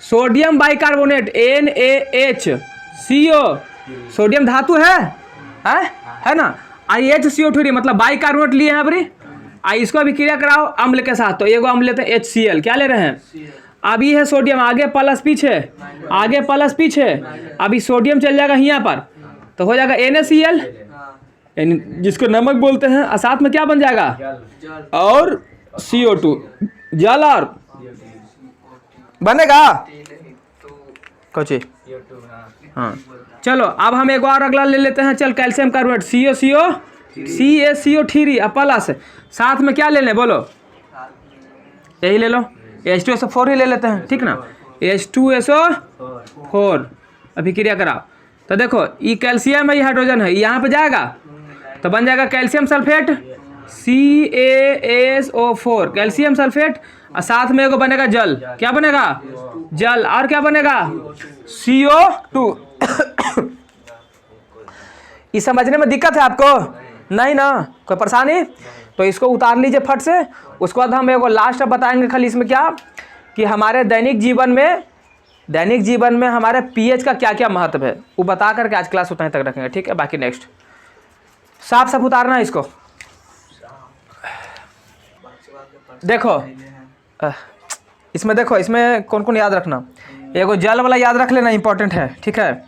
सोडियम बाइकार्बोनेट NaHCO, सोडियम धातु है ना। HCO3 मतलब बाइकार्बोनेट लिए हैं अबरी, इसको अभिक्रिया कराओ अम्ल के साथ, तो एगो अम्ल लेते हैं HCl, क्या ले रहे हैं? अब ये है सोडियम, आगे प्लस पीछे, आगे प्लस पीछे। अभी सोडियम चल जाएगा यहाँ पर, तो हो जाएगा NaCl, जिसको नमक बोलते हैं, और साथ में क्या बन जाएगा? और CO2, जल और बनेगा कुछ। हाँ, चलो अब हम एक और अगला ले लेते हैं। चल, कैल्शियम कार्बोनेट CaCO3 प्लस, साथ में क्या ले लें बोलो? यही ले लो, H2SO4 ही ले लेते हैं, ठीक ना। H2SO4 अभिक्रिया कराओ, तो देखो ये कैल्शियम है, ये हाइड्रोजन है, यहाँ पे जाएगा तो बन जाएगा calcium sulphate CaSO4, calcium sulphate, और साथ में एगो बनेगा जल, क्या बनेगा? जल, और क्या बनेगा? CO2। ये समझने में दिक्कत है आपको? नहीं ना, कोई परेशानी? तो इसको उतार लीजिए फट से। उसके बाद हम एगो लास्ट बताएंगे खाली इसमें क्या, कि हमारे दैनिक जीवन में हमारे pH का क्या क्या महत्व है, वो बता करके आज क्लास उतना ही तक रखेंगे, ठीक है। बाकी नेक्स्ट साफ साफ उतारना है इसको। देखो इसमें, देखो इसमें कौन कौन याद रखना, एगो जल वाला याद रख लेना, इंपॉर्टेंट है, ठीक है।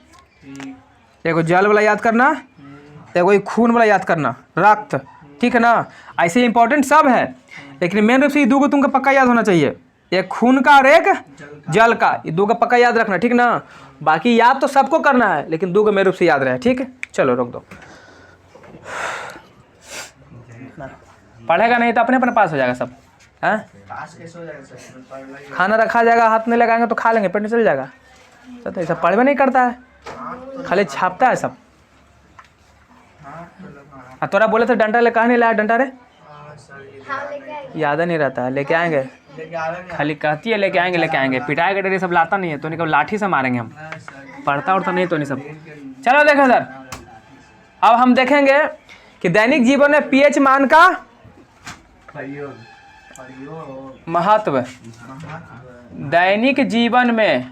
एगो जल वाला याद करना, एगो खून वाला याद करना, रक्त, ठीक है ना। ऐसे इंपॉर्टेंट सब है, लेकिन मेन रूप से ये दो को तुमको पक्का याद होना चाहिए, एक खून का और एक जल का, ये दो का पक्का याद रखना, ठीक ना। बाकी याद तो सबको करना है, लेकिन दो को मेन रूप से याद रहे, ठीक है। चलो रोक दो, पढ़ेगा नहीं तो अपने अपने पास हो जाएगा सब, है। खाना रखा जाएगा, हाथ नहीं लगाएंगे तो खा लेंगे, पेट में चल जाएगा। तो ये सब पढ़वे नहीं करता है, खाली छापता है सब। तोरा बोले तो डंडा ले, कहा नहीं लाया डंडा रे? याद नहीं रहता है, लेके आएंगे, खाली कहती है लेके आएंगे, पिटाई का डर सब लाता नहीं है, तो नहीं कब लाठी से मारेंगे हम, पढ़ता उड़ता नहीं तो नहीं सब। चलो देखो सर, अब हम देखेंगे कि दैनिक जीवन में pH मान का महत्व। दैनिक जीवन में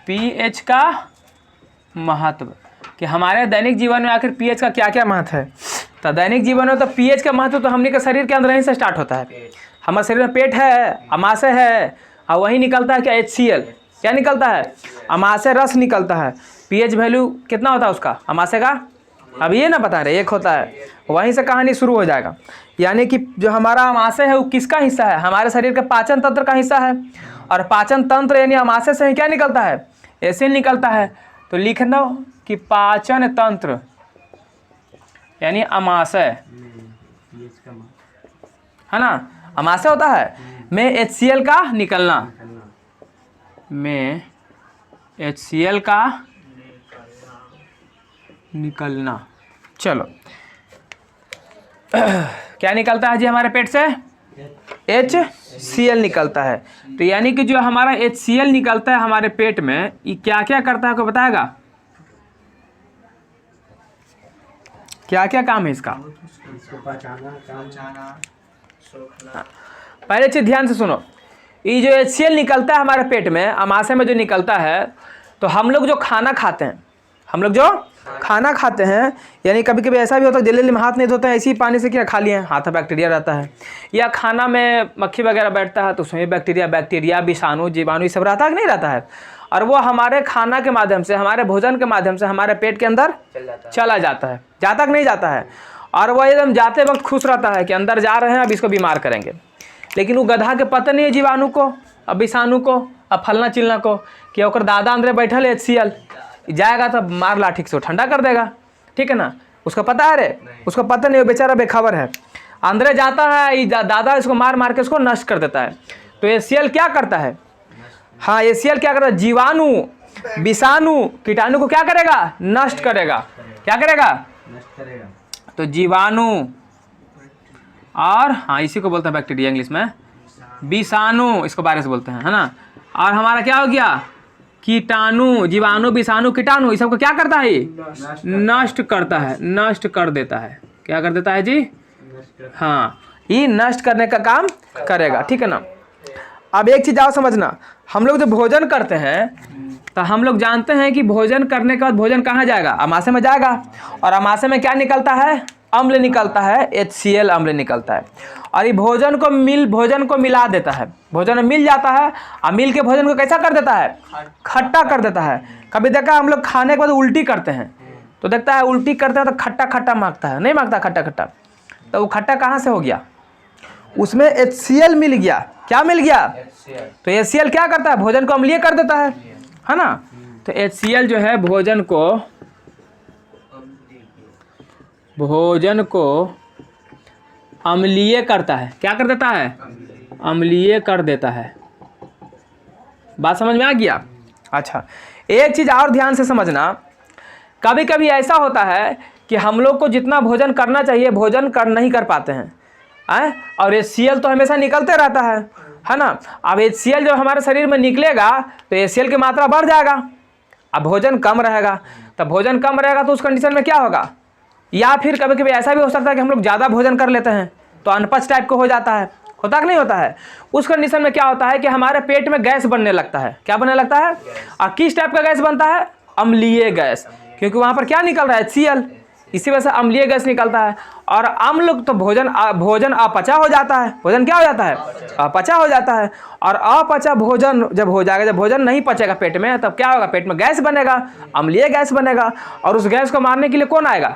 पीएच का महत्व, कि हमारे दैनिक जीवन में आखिर पीएच का क्या क्या महत्व है। तो दैनिक जीवन में तो पीएच का महत्व तो हमने के शरीर के अंदर ही से स्टार्ट होता है। हमारे शरीर में पेट है, अमाशय है, और वही निकलता है क्या, HCl। क्या निकलता है, अमाशय रस निकलता है। पीएच वैल्यू कितना होता है उसका, अमाशय का, अब ये ना बता रहे, 1 होता है। वहीं से कहानी शुरू हो जाएगा। यानी कि जो हमारा अमाशय है वो किसका हिस्सा है, हमारे शरीर के पाचन तंत्र का हिस्सा है। और पाचन तंत्र यानी अमाशय से क्या निकलता है, एसिड निकलता है। तो लिख दो कि पाचन तंत्र यानी अमाशय, है ना, अमाशय होता है में HCl का निकलना, में HCl का निकलना। चलो क्या निकलता है जी हमारे पेट से, HCl निकलता है। तो यानी कि जो हमारा HCl निकलता है हमारे पेट में, ये क्या क्या करता है, आपको बताएगा क्या क्या काम है इसका। पहले चीज ध्यान से सुनो, ये जो HCl निकलता है हमारे पेट में, अमाशय में जो निकलता है, तो हम लोग जो खाना खाते हैं, हम लोग जो खाना खाते हैं, यानी कभी कभी ऐसा भी होता है जल्दी में हाथ नहीं धोते हैं, इसी पानी से क्या खा लिए, हाथ में बैक्टीरिया रहता है, या खाना में मक्खी वगैरह बैठता है तो उसमें बैक्टीरिया विषाणु जीवाणु ये सब रहता है कि नहीं रहता है। और वो हमारे खाना के माध्यम से, हमारे भोजन के माध्यम से हमारे पेट के अंदर चला जाता है, जाता कि नहीं जाता है। और वह एकदम जाते वक्त खुश रहता है कि अंदर जा रहे हैं, अब इसको बीमार करेंगे। लेकिन वो गधा के पता नहीं है जीवाणु को, अब विषाणु को, अब फलना चिलना को, कि ओकर दादा अंदर बैठल है HCl, जाएगा तो मार लाठी से ठंडा कर देगा, ठीक है ना। उसको पता है रे, उसको पता नहीं, वो बेचारा बेखबर है, अंदर जाता है, दादा इसको मार मार के उसको नष्ट कर देता है। तो HCl क्या करता है, हाँ HCl क्या करता है, जीवाणु विषाणु कीटाणु को क्या करेगा, नष्ट करेगा। क्या करेगा, नष्ट करेगा। तो जीवाणु, और हाँ इसी को बोलते हैं बैक्टीरिया इंग्लिश में, विषाणु इसको वायरस बोलते हैं, है ना। और हमारा क्या हो गया, कीटाणु, जीवाणु विषाणु कीटाणु, इस सबको क्या करता है, नष्ट करता है, नष्ट कर देता है। क्या कर देता है जी, हाँ ये नष्ट करने का काम करेगा, ठीक है ना। अब एक चीज और समझना, हम लोग जो भोजन करते हैं तो हम लोग जानते हैं कि भोजन करने के बाद भोजन कहाँ जाएगा, अमाशय में जाएगा। और अमाशय में क्या निकलता है, अम्ल निकलता है, HCl अम्ल निकलता है। और ये भोजन को मिला देता है, भोजन में मिल जाता है, और मिल के भोजन को कैसा कर देता है, खट्टा कर देता है। कभी देखा हम लोग खाने के बाद उल्टी करते हैं, तो देखता है उल्टी करते हैं तो खट्टा खट्टा मांगता है, नहीं मांगता खट्टा खट्टा, तो वो खट्टा कहाँ से हो गया, उसमें HCl मिल गया। क्या मिल गया, तो HCl क्या करता है, भोजन को अम्लीय कर देता है ना। तो HCl जो है भोजन को अम्लीय करता है। क्या कर देता है, अम्लीय कर देता है। बात समझ में आ गया। अच्छा एक चीज़ और ध्यान से समझना, कभी कभी ऐसा होता है कि हम लोग को जितना भोजन करना चाहिए भोजन नहीं कर पाते हैं, और HCl तो हमेशा निकलते रहता है ना। अब HCl जब हमारे शरीर में निकलेगा तो HCl की मात्रा बढ़ जाएगा, अब भोजन कम रहेगा। तब भोजन कम रहेगा तो उस कंडीशन में क्या होगा, या फिर कभी कभी ऐसा भी हो सकता है कि हम लोग ज़्यादा भोजन कर लेते हैं तो अनपच टाइप को हो जाता है, होता कि नहीं होता है। उस कंडीशन में क्या होता है कि हमारे पेट में गैस बनने लगता है। क्या बनने लगता है, और किस टाइप का गैस बनता है, अम्लीय गैस, क्योंकि वहाँ पर क्या निकल रहा है, HCl, इसी वजह से अम्लीय गैस निकलता है। और अम्ल तो भोजन अपचा हो जाता है, भोजन क्या हो जाता है, अपचा हो जाता है। और अपचा भोजन जब हो जाएगा, जब भोजन नहीं पचेगा पेट में, तब क्या होगा, पेट में गैस बनेगा, अम्लीय गैस बनेगा। और उस गैस को मारने के लिए कौन आएगा,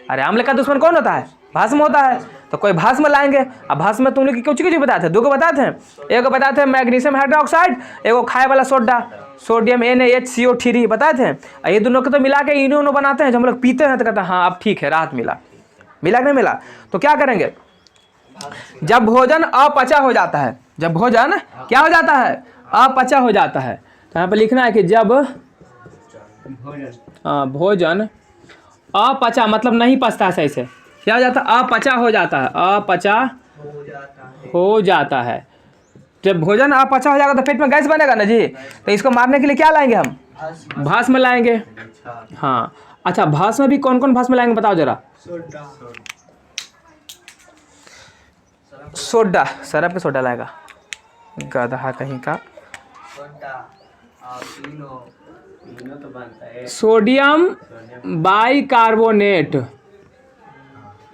अरे अम्ल का दुश्मन कौन होता है, भस्म होता है। तो कोई भस्म लाएंगे। अब भस्म में तुमने कुछ बताए थे, 2 को बताए थे, एक को बताए थे मैग्नीशियम हाइड्रोक्साइड, एक को खाए वाला सोडा सोडियम NaHCO3 बताए थे। ये दोनों को तो मिला के इनो बनाते हैं, जब हम लोग पीते हैं तो कहते हैं हाँ अब ठीक है, राहत मिला कि नहीं मिला। तो क्या करेंगे, जब भोजन अपचा हो जाता है, जब भोजन क्या हो जाता है, अपचा हो जाता है, तो यहाँ पर लिखना है कि जब भोजन अपचा मतलब नहीं पचता है सही से, क्या हो जाता है, अपचा हो जाता है, अपचा हो जाता है। जब भोजन अपचा हो जाएगा तो पेट में गैस बनेगा ना जी, तो इसको मारने के लिए क्या लाएंगे हम, भस्म लाएंगे। हाँ अच्छा, भस्म भी कौन कौन भस्म लाएंगे बताओ जरा, सोडा, सरफ पे सोडा लाएगा गधा कहीं का। सोडा और तीनों तीनों तो बनता है। सोडियम बाइकार्बोनेट,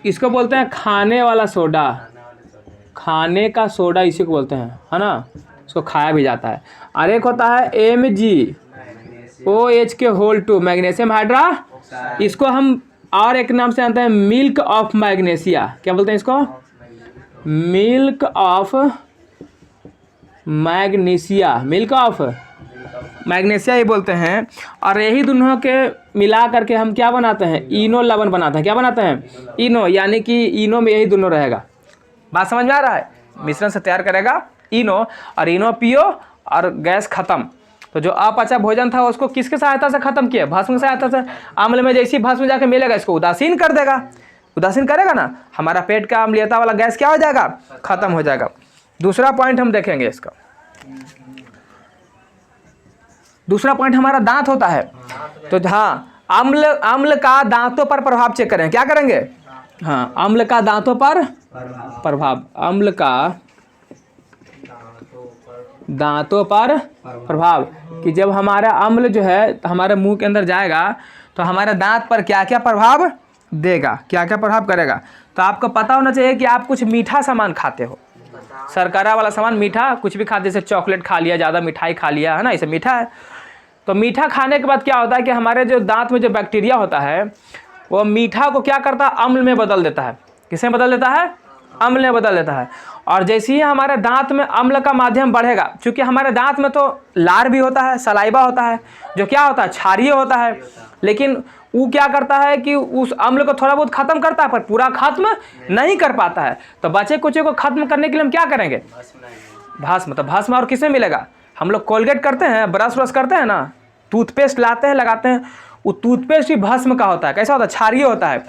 इसको बोलते हैं खाने वाला सोडा, खाना वाले सोडे। खाने का सोडा इसी को बोलते हैं, है ना। इसको खाया भी जाता है। और एक होता है MgOH के होल 2 मैग्नीशियम हाइड्रा, इसको हम और एक नाम से जानते हैं मिल्क ऑफ मैग्नीशिया। क्या बोलते हैं इसको? Milk of magnesia, milk of magnesia ये बोलते हैं। और यही दोनों के मिला करके हम क्या बनाते हैं? इनो लवण बनाते हैं। क्या बनाते हैं? इनो, यानी कि इनो में यही दोनों रहेगा। बात समझ में आ रहा है? मिश्रण से तैयार करेगा इनो, और इनो पियो और गैस खत्म। तो जो अपचा भोजन था उसको किसके सहायता से खत्म किया? भस्म की सहायता से। अम्ल में जैसी भस्म जाके मिलेगा इसको उदासीन कर देगा, उदासीन करेगा ना, हमारा पेट का अम्लीयता वाला गैस क्या हो जाएगा? खत्म हो जाएगा। दूसरा पॉइंट हम देखेंगे इसका। दूसरा पॉइंट हमारा दांत होता है। तो हाँ, अम्ल का दांतों पर प्रभाव चेक करें। क्या करेंगे? हाँ, अम्ल का दांतों पर प्रभाव, अम्ल का दांतों पर प्रभाव, कि जब हमारा अम्ल जो है हमारे मुंह के अंदर जाएगा तो हमारे दांत पर क्या क्या प्रभाव देगा, क्या क्या प्रभाव करेगा। तो आपको पता होना चाहिए कि आप कुछ मीठा सामान खाते हो, शर्करा वाला सामान, मीठा कुछ भी खाते, जैसे चॉकलेट खा लिया, ज़्यादा मिठाई खा लिया, है ना, इसे मीठा है। तो मीठा खाने के बाद क्या होता है कि हमारे जो दांत में जो बैक्टीरिया होता है वो मीठा को क्या करता है? अम्ल में बदल देता है। किसमें बदल देता है? अम्ल में बदल देता है। और जैसे ही हमारे दांत में अम्ल का माध्यम बढ़ेगा, क्योंकि हमारे दांत में तो लार भी होता है, सलाइवा होता है, जो क्या होता है? क्षारीय होता है। लेकिन वो क्या करता है कि उस अम्ल को थोड़ा बहुत खत्म करता है, पर पूरा खत्म नहीं कर पाता है। तो बचे कुचे को खत्म करने के लिए हम क्या करेंगे? भस्म। तो भस्म और किसमें मिलेगा? हम लोग कोलगेट करते हैं, ब्रश व्रश करते हैं ना, टूथपेस्ट लाते हैं, लगाते हैं, वो टूथपेस्ट ही भस्म का होता है। कैसा होता है? क्षारीय होता है।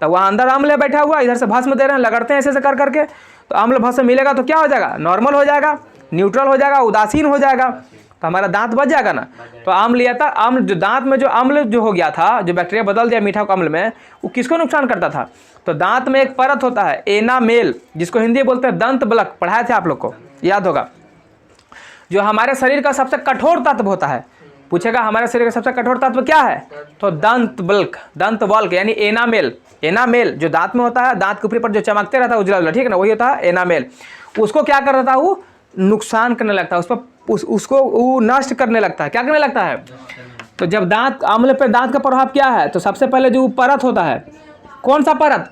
तो वहाँ अंदर अम्ल बैठा हुआ, इधर से भस्म दे रहे हैं, लगड़ते हैं ऐसे कर करके, तो अम्ल भस्म मिलेगा तो क्या हो जाएगा? नॉर्मल हो जाएगा, न्यूट्रल हो जाएगा, उदासीन हो जाएगा, तो हमारा दांत बच जाएगा ना। तो अम्लीयता, अम्ल जो दांत में जो अम्ल जो हो गया था, जो बैक्टीरिया बदल दिया मीठा को अम्ल में, वो किसको नुकसान करता था? तो दांत में एक परत होता है एनामेल, जिसको हिंदी में बोलते हैं दंत बलक, पढ़ाए थे आप लोग को, याद होगा, जो हमारे शरीर का सबसे कठोर तत्व होता है। पूछेगा हमारे शरीर का सबसे कठोर तत्व क्या है? तो दंत बल्क यानी एनामेल। एनामेल जो दांत में होता है, दांत के ऊपरी पर जो चमकते रहता है उजला उजला, ठीक है ना, वही होता है एनामेल। उसको क्या कर रहा था? वो नुकसान करने लगता है, उस पर उसको वो नष्ट करने लगता है। क्या करने लगता है? तो जब दांत अम्ल पे दांत का प्रभाव क्या है? तो सबसे पहले जो परत होता है, कौन सा परत?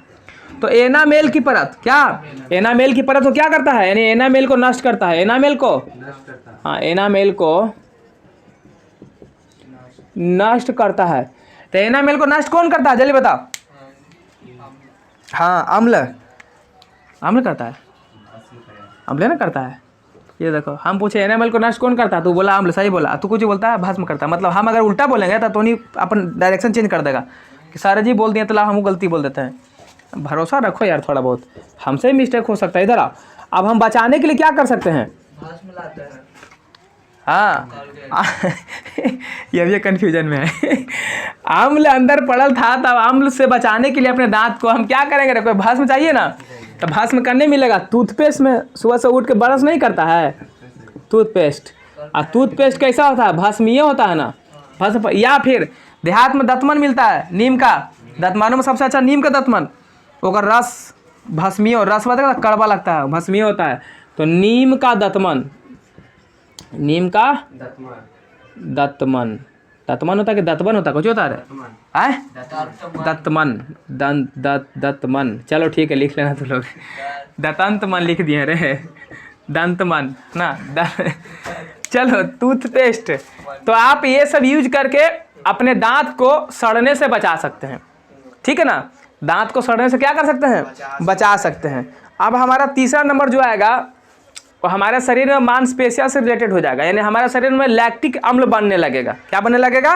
तो एनामेल की परत। क्या? एनामेल की परत को क्या करता है? यानी एनामेल को नष्ट करता है। एनामेल को, हाँ, एनामेल को नष्ट करता है। तो एनामेल को नष्ट कौन करता है? जल्दी बताओ। हाँ, अम्ल। अम्ल करता है, अम्ल ना करता है। ये देखो, हम पूछे एनामेल को नष्ट कौन करता है, तू बोला अम्ल, सही बोला। तू कुछ बोलता है भस्म करता है। मतलब हम अगर उल्टा बोलेंगे तो टोनी अपन डायरेक्शन चेंज कर देगा कि सारे जी बोल दिए तो हम गलती बोल देते हैं। भरोसा रखो यार थोड़ा बहुत, हमसे ही मिस्टेक हो सकता है। इधर आओ। अब हम बचाने के लिए क्या कर सकते हैं? भस्म लाते हैं। हाँ, ये भी कन्फ्यूजन में है। अम्ल अंदर पड़ल था, तब अम्ल से बचाने के लिए अपने दांत को हम क्या करेंगे? कोई भस्म चाहिए ना, तो भस्म करने मिलेगा। टूथपेस्ट में सुबह से उठ के ब्रश नहीं करता है टूथपेस्ट, और टूथपेस्ट कैसा होता है? भस्मीय होता है ना, भस्म। या फिर देहात में दतमन मिलता है नीम का, दतमनों में सबसे अच्छा नीम का दतमन, ओकर रस भस्मीय, रस बताएगा कड़वा लगता है, भस्मीय होता है। तो नीम का दतमन, नीम का दतमन, दतमन होता है कि दतमन होता है? कुछ होता है दतमन, दतमन। चलो ठीक है, लिख लेना तुम लोग। दतंत मन लिख दिए रे, दंतमन ना। चलो, टूथपेस्ट। तो आप ये सब यूज करके अपने दांत को सड़ने से बचा सकते हैं, ठीक है ना। दांत को सड़ने से क्या कर सकते हैं? बचा सकते हैं। अब हमारा तीसरा नंबर जो आएगा वो हमारे शरीर में मांसपेशियों से रिलेटेड हो जाएगा, यानी हमारे शरीर में लैक्टिक अम्ल बनने लगेगा। क्या बनने लगेगा?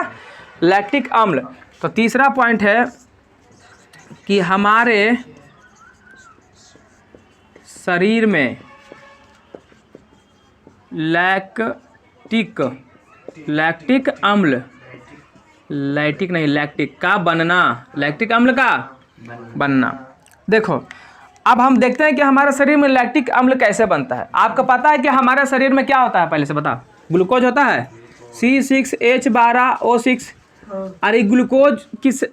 लैक्टिक अम्ल। तो तीसरा पॉइंट है कि हमारे शरीर में लैक्टिक अम्ल, लैक्टिक नहीं, लैक्टिक का बनना, लैक्टिक अम्ल का बनना। देखो, अब हम देखते हैं कि हमारे शरीर में लैक्टिक अम्ल कैसे बनता है। आपको पता है कि हमारे शरीर में क्या होता है, पहले से बता। ग्लूकोज होता है C6H12O6। अरे ग्लूकोज किस,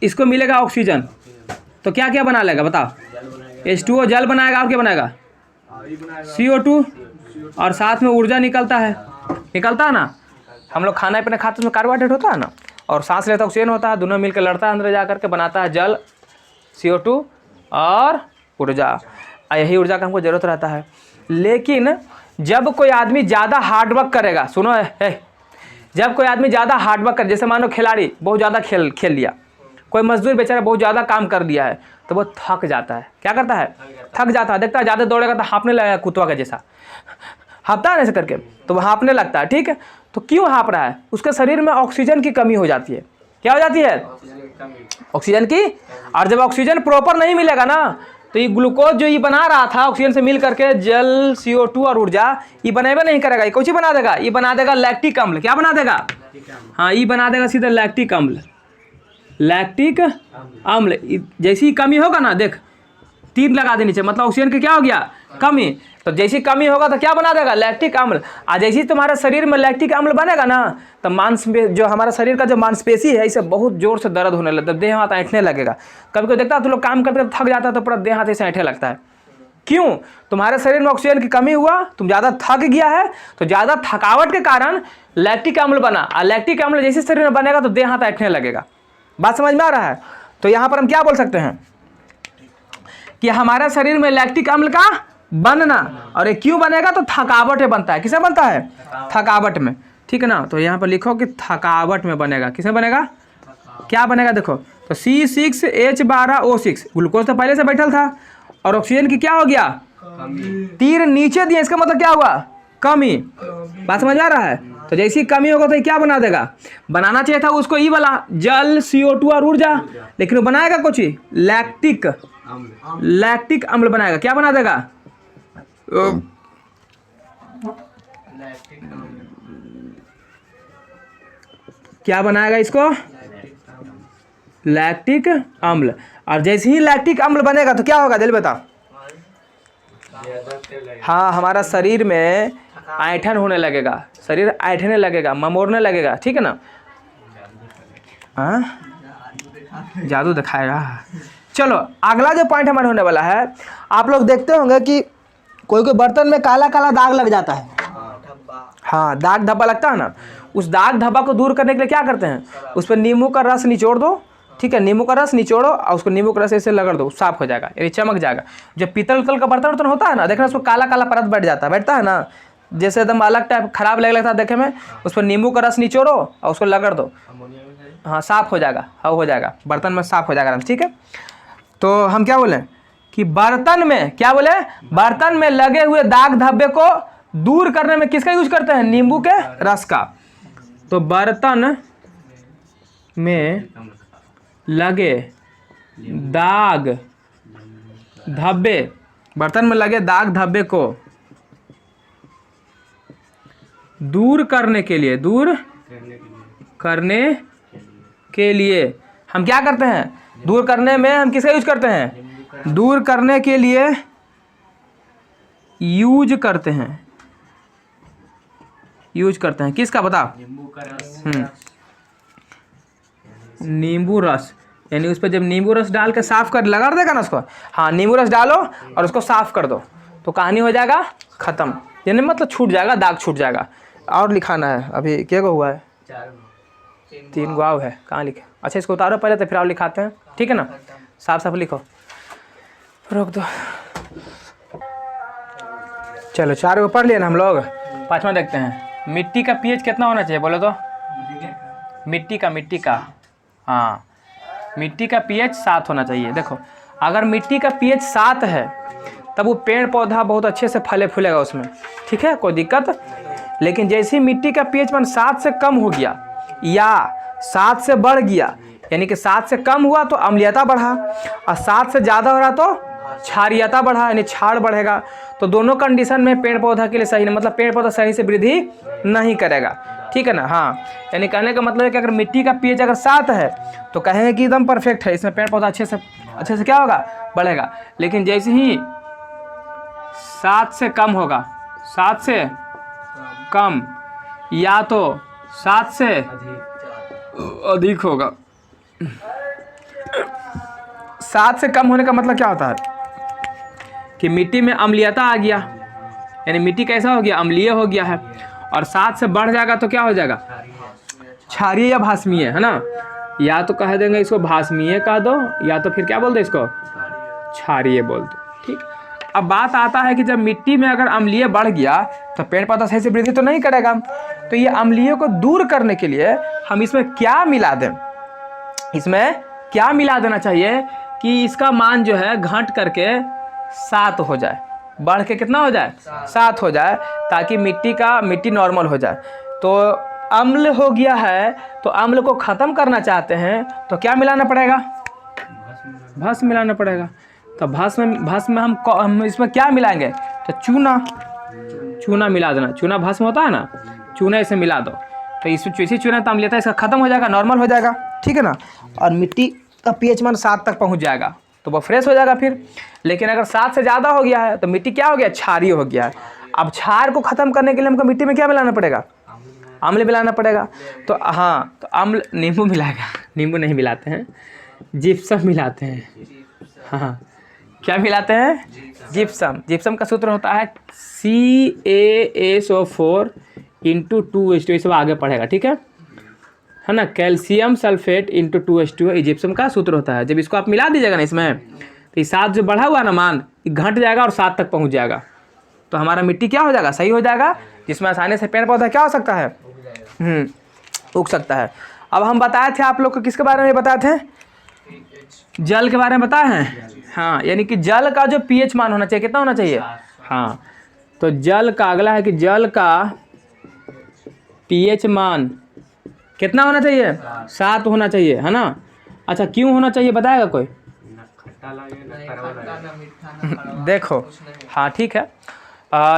इसको मिलेगा ऑक्सीजन, तो क्या क्या बना लेगा बता। H2O जल बनाएगा, और क्या बनाएगा CO2, और साथ में ऊर्जा निकलता है ना। हम लोग खाना पीना खाते हैं उसमें कार्बोहाइड्रेट होता है ना, और सांस लेता ऑक्सीजन होता है, दोनों मिलकर लड़ता है अंदर जा करके बनाता है जल, CO2 और ऊर्जा। यही ऊर्जा का हमको ज़रूरत रहता है। लेकिन जब कोई आदमी ज़्यादा हार्डवर्क करेगा, सुनो है, जब कोई आदमी ज़्यादा हार्डवर्क करे, जैसे मानो खिलाड़ी बहुत ज़्यादा खेल लिया, कोई मजदूर बेचारा बहुत ज़्यादा काम कर लिया है, तो वो थक जाता है। क्या करता है, थक जाता है। देखता है ज़्यादा दौड़ेगा तो हाँफने लगेगा, कुत्ता का जैसा हाँफता है ऐसे करके, तो वो हाँफने लगता है। ठीक है, तो क्यों हाँफ रहा है, उसके शरीर में ऑक्सीजन की कमी हो जाती है। क्या हो जाती है, ऑक्सीजन की। और जब ऑक्सीजन प्रॉपर नहीं मिलेगा ना, तो ये ग्लूकोज जो ये बना रहा था ऑक्सीजन से मिल करके जल, CO2 और ऊर्जा, ये बनेबे नहीं करेगा। ये कौन बना देगा, ये बना देगा लैक्टिक अम्ल। क्या बना देगा, हाँ ये बना देगा सीधा लैक्टिक अम्ल। लैक्टिक अम्ल जैसी कमी होगा ना, देख तीर लगा दे नीचे, मतलब ऑक्सीजन की क्या हो गया, कमी। तो जैसी कमी होगा तो क्या बना देगा, लैक्टिक अम्ल। और जैसे तुम्हारे शरीर में लैक्टिक अम्ल बनेगा ना, तो जो हमारा शरीर का जो मांसपेशी है, इसे बहुत जोर से दर्द होने लगता है, देह हाथ ऐंठने लगेगा। कभी कभी देखता है तो लोग काम करते थक जाता है तो पूरा देह हाथ ऐसे ऐंठने लगता है। क्यों, तुम्हारे शरीर में ऑक्सीजन की कमी हुआ, तुम ज़्यादा थक गया है, तो ज़्यादा थकावट के कारण लैक्टिक अम्ल बना। और लैक्टिक अम्ल जैसे शरीर में बनेगा तो देह हाथ ऐंठने लगेगा। बात समझ में आ रहा है। तो यहाँ पर हम क्या बोल सकते हैं कि हमारे शरीर में लैक्टिक अम्ल का बनना, और ये क्यों बनेगा, तो थकावट में बनता है। किसमें बनता है, थकावट में। ठीक है ना, तो यहाँ पर लिखो कि थकावट में बनेगा। किसमें बनेगा, क्या बनेगा, देखो तो C6H12O6, ग्लूकोज तो पहले से बैठल था, और ऑक्सीजन की क्या हो गया, तीर नीचे दिए, इसका मतलब क्या हुआ, कमी। बात समझ में आ रहा है। तो जैसी कमी होगा तो ये क्या बना देगा, बनाना चाहिए था उसको ई वाला जल, CO2 और ऊर्जा, लेकिन वो बनाएगा कुछ ही लैक्टिक अम्ल बनाएगा। क्या बना देगा, क्या बनाएगा इसको, लैक्टिक अम्ल। और जैसे ही लैक्टिक अम्ल बनेगा तो क्या होगा, दिल बता। हाँ, हमारा शरीर में ऐंठन होने लगेगा, शरीर ऐंठने लगेगा, ममोड़ने लगेगा। ठीक है ना, हाँ जादू दिखाएगा। चलो अगला जो पॉइंट हमारा होने वाला है, आप लोग देखते होंगे कि कोई कोई बर्तन में काला काला दाग लग जाता है। हाँ, दाग धब्बा लगता है ना, उस दाग धब्बा को दूर करने के लिए क्या करते हैं, उस पर नींबू का रस निचोड़ दो। ठीक है, नींबू का रस निचोड़ो और उसको नींबू का रस ऐसे लगड़ दो, साफ हो जाएगा, यानी चमक जाएगा। जो पीतल का बर्तन होता है ना, देखना उसको काला काला परत बैठता है ना, जैसे एकदम अलग टाइप खराब लगने लगता है देखे में, उस पर नींबू का रस निचोड़ो और उसको लगड़ दो, हाँ साफ हो जाएगा, हाँ हो जाएगा, बर्तन में साफ हो जाएगा। ठीक है, तो हम क्या बोले कि बर्तन में, क्या बोले, बर्तन में लगे हुए दाग धब्बे को दूर करने में किसका यूज करते हैं, नींबू के रस का। तो बर्तन में लगे दाग धब्बे, बर्तन में लगे दाग धब्बे को दूर करने के लिए हम क्या करते हैं, दूर करने में हम किसका यूज करते हैं, दूर करने के लिए यूज करते हैं किसका बता, नींबू रस, यानी उस पर जब नींबू रस डाल के साफ कर लगा देगा ना उसको, हाँ नींबू रस डालो और उसको साफ कर दो, तो कहानी हो जाएगा खत्म, यानी मतलब छूट जाएगा, दाग छूट जाएगा। और लिखाना है, अभी क्या को हुआ है, 3 गाँव है, कहाँ लिखे, अच्छा इसको उतारो पहले तो फिर और लिखाते हैं। ठीक है ना, साफ साफ लिखो, रोक दो। चलो 4 को पढ़ लिए ना हम लोग, 5वां देखते हैं। मिट्टी का pH कितना होना चाहिए, बोलो तो। मिट्टी का हाँ, मिट्टी का pH 7 होना चाहिए। देखो अगर मिट्टी का pH 7 है तब वो पेड़ पौधा बहुत अच्छे से फले फूलेगा उसमें, ठीक है, कोई दिक्कत। लेकिन जैसे मिट्टी का pH मान 7 से कम हो गया या 7 से बढ़ गया, यानी कि 7 से कम हुआ तो अम्लीयता बढ़ा, और 7 से ज़्यादा हो रहा तो क्षारीयता बढ़ा, यानी क्षार बढ़ेगा। तो दोनों कंडीशन में पेड़ पौधा के लिए सही नहीं, मतलब पेड़ पौधा सही से वृद्धि नहीं करेगा। ठीक है ना, हाँ, यानी कहने का मतलब है कि अगर मिट्टी का pH अगर 7 है तो कहेंगे कि एकदम परफेक्ट है, इसमें पेड़ पौधा अच्छे से क्या होगा, बढ़ेगा। लेकिन जैसे ही 7 से कम होगा, 7 से कम या तो 7 से अधिक होगा। 7 से कम होने का मतलब क्या होता है कि मिट्टी में अम्लीयता आ गया, यानी मिट्टी कैसा हो गया, अम्लीय हो गया है। और 7 से बढ़ जाएगा तो क्या हो जाएगा, क्षारीय या भास्मीय, है ना। या तो कह देंगे इसको भास्मीय कह दो, या तो फिर क्या बोल दो इसको, क्षारीय बोल दो। ठीक, अब बात आता है कि जब मिट्टी में अगर अम्लीय बढ़ गया तो पेड़ पौधा सही से वृद्धि तो नहीं करेगा। तो ये अम्लीय को दूर करने के लिए हम इसमें क्या मिला दें, इसमें क्या मिला देना चाहिए कि इसका मान जो है घट करके 7 हो जाए, बढ़ के कितना हो जाए, 7 हो जाए, ताकि मिट्टी नॉर्मल हो जाए। तो अम्ल हो गया है, तो अम्ल को ख़त्म करना चाहते हैं तो क्या मिलाना पड़ेगा, भस्म मिलाना पड़ेगा। तो भस्म में हम इसमें क्या मिलाएंगे, तो चूना मिला देना। चूना भस्म होता है ना, चूना इसे मिला दो, तो इसमें जैसे चूना तो अम्लीयता इसका ख़त्म हो जाएगा, नॉर्मल हो जाएगा, ठीक है ना। और मिट्टी का pH मान 7 तक पहुंच जाएगा, तो वो फ्रेश हो जाएगा फिर। लेकिन अगर 7 से ज़्यादा हो गया है तो मिट्टी क्या हो गया, क्षारीय हो गया है। अब क्षार को ख़त्म करने के लिए हमको मिट्टी में क्या मिलाना पड़ेगा, अम्ल मिलाना पड़ेगा। तो हाँ, तो अम्ल, नींबू मिलाएगा, नींबू नहीं मिलाते हैं, जिप्सम मिलाते हैं। हाँ, क्या मिलाते हैं, जिप्सम। जिप्सम का सूत्र होता है CaSO4 × 2H2, ये सब आगे पढ़ेगा, ठीक है ना। कैल्शियम सल्फेट × 2H2 ये जिप्सम का सूत्र होता है। जब इसको आप मिला दीजिएगा ना इसमें, तो ये 7 जो बढ़ा हुआ ना मान, ये घट जाएगा और 7 तक पहुंच जाएगा, तो हमारा मिट्टी क्या हो जाएगा, सही हो जाएगा, जिसमें आसानी से पेड़ पौधा क्या हो सकता है, उग सकता है। अब हम बताए थे आप लोग को, किसके बारे में बताए थे, जल के बारे में बताए हैं। हाँ, यानी कि जल का जो pH मान होना चाहिए, कितना होना चाहिए, हाँ। तो जल का अगला है कि जल का pH मान कितना होना चाहिए, 7 होना चाहिए, है ना। अच्छा, क्यों होना चाहिए बताएगा कोई, देखो, हाँ ठीक है।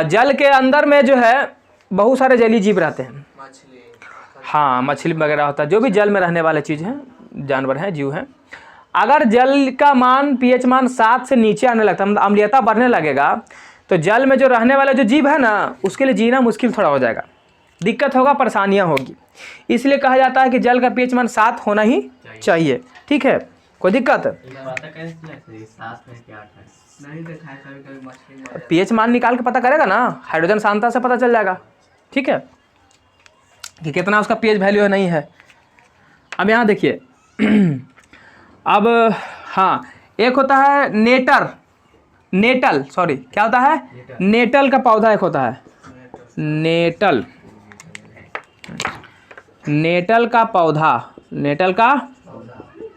जल के अंदर में जो है बहुत सारे जलीय जीव रहते हैं, हाँ, मछली वगैरह होता है, जो भी जल में रहने वाले चीज़ हैं, जानवर हैं, जीव हैं। अगर जल का मान pH मान 7 से नीचे आने लगता है, मतलब अम्लीयता बढ़ने लगेगा, तो जल में जो रहने वाले जो जीव है ना, उसके लिए जीना मुश्किल थोड़ा हो जाएगा, दिक्कत होगा, परेशानियां होगी। इसलिए कहा जाता है कि जल का pH मान 7 होना ही चाहिए, ठीक है। कोई दिक्कत, pH मान निकाल के पता करेगा ना, हाइड्रोजन सांद्रता से पता चल जाएगा, ठीक है, कि कितना उसका pH वैल्यू है, नहीं है। अब यहाँ देखिए अब हाँ, एक होता है नेटल, सॉरी, क्या होता है, नेटल का पौधा एक होता है, नेटल का